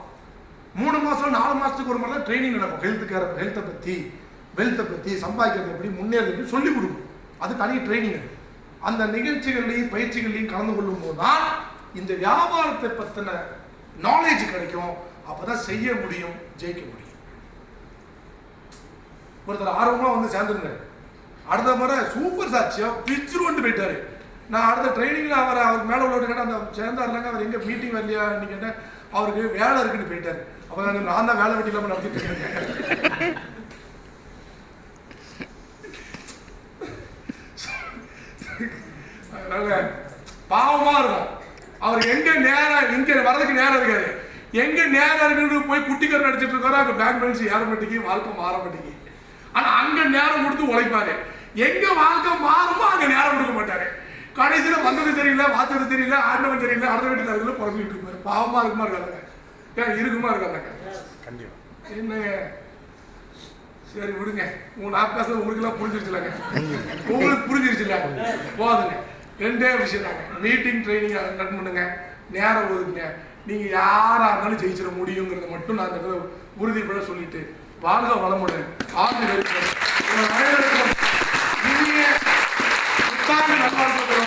3 மாதம் 4 மாதத்துக்கு ஒரு மாதிரி தான் ட்ரைனிங் நடக்கும். ஹெல்த்தை பற்றி, வெல்த்தை பற்றி, சம்பாதிக்கிறது எப்படி, முன்னேறது எப்படி சொல்லிக் கொடுக்கும். அது தனி ட்ரைனிங். அது அந்த நிகழ்ச்சிகள்லையும் பயிற்சிகள்லையும் கலந்து கொள்ளும் போது தான் இந்த வியாபாரத்தை பற்றின நாலேஜ் கிடைக்கும். அப்போதான் செய்ய முடியும், ஜெயிக்க முடியும். ஒருத்தர் ஆர்வமாக வந்து சேர்ந்துருந்தாரு. அடுத்த முறை சூப்பர் சாட்சியா பிச்சுருவன்ட்டு போயிட்டாரு. நான் அடுத்த ட்ரைனிங்கில் அவர் மேலே உள்ளவர்கிட்ட கேட்டேன், அந்த சேர்ந்தாருலாங்க அவர் எங்கே மீட்டிங் வரலையான்னு கேட்டேன். அவருக்கு வேலை இருக்குன்னு போயிட்டாரு. அப்போ நான் தான் வேலை வெட்டி இல்லாமல் நடத்திட்டு இருக்கேன். அதனால பாவமா இருக்கும். அவருக்கு எங்க நேரம், இங்க வரதுக்கு நேரம் இருக்காது. எங்க நேரம் இருக்குன்னு போய் குட்டிக்கரை நடிச்சிட்டு இருக்காரோ அங்க பேங்க் பேலன்ஸ் ஏற மாட்டேங்கி, வாழ்க்கை மாற மாட்டேங்கி. ஆனா அங்க நேரம் கொடுத்து உழைப்பாரு. எங்க வாழ்க்கை மாறுமோ அங்க நேரம் கொடுக்க மாட்டாரு. கடைசியில வந்தது தெரியல, வாத்தது தெரியல, ஆண்டவன் தெரியல, அடுத்த வீட்டுல இருக்குல்ல பிறந்துட்டு இருப்பாரு. பாவமா இருக்குமா இருக்காதாங்க? ஏன் இருக்குமா இருக்காதாங்க? கண்டிப்பா. என்னங்க சரி விடுங்க, உங்க நான் பேசுறது உங்களுக்கு எல்லாம் புரிஞ்சிருச்சுலாங்க. உங்களுக்கு புரிஞ்சிருச்சுல, போதுங்க. 2 விஷயம் தாங்க. மீட்டிங் ட்ரைனிங் ரன் பண்ணுங்க, நேரம் ஒதுக்குங்க. நீங்க யாரா இருந்தாலும் ஜெயிச்சிட முடியுங்கிறத மட்டும் நான் இந்த உறுதிப்பட சொல்லிட்டு வாழ்க வளமுடன். ஆண்டு அனைவருக்கும் இனிய புத்தாண்டு நல்வாழ்த்துக்கள்.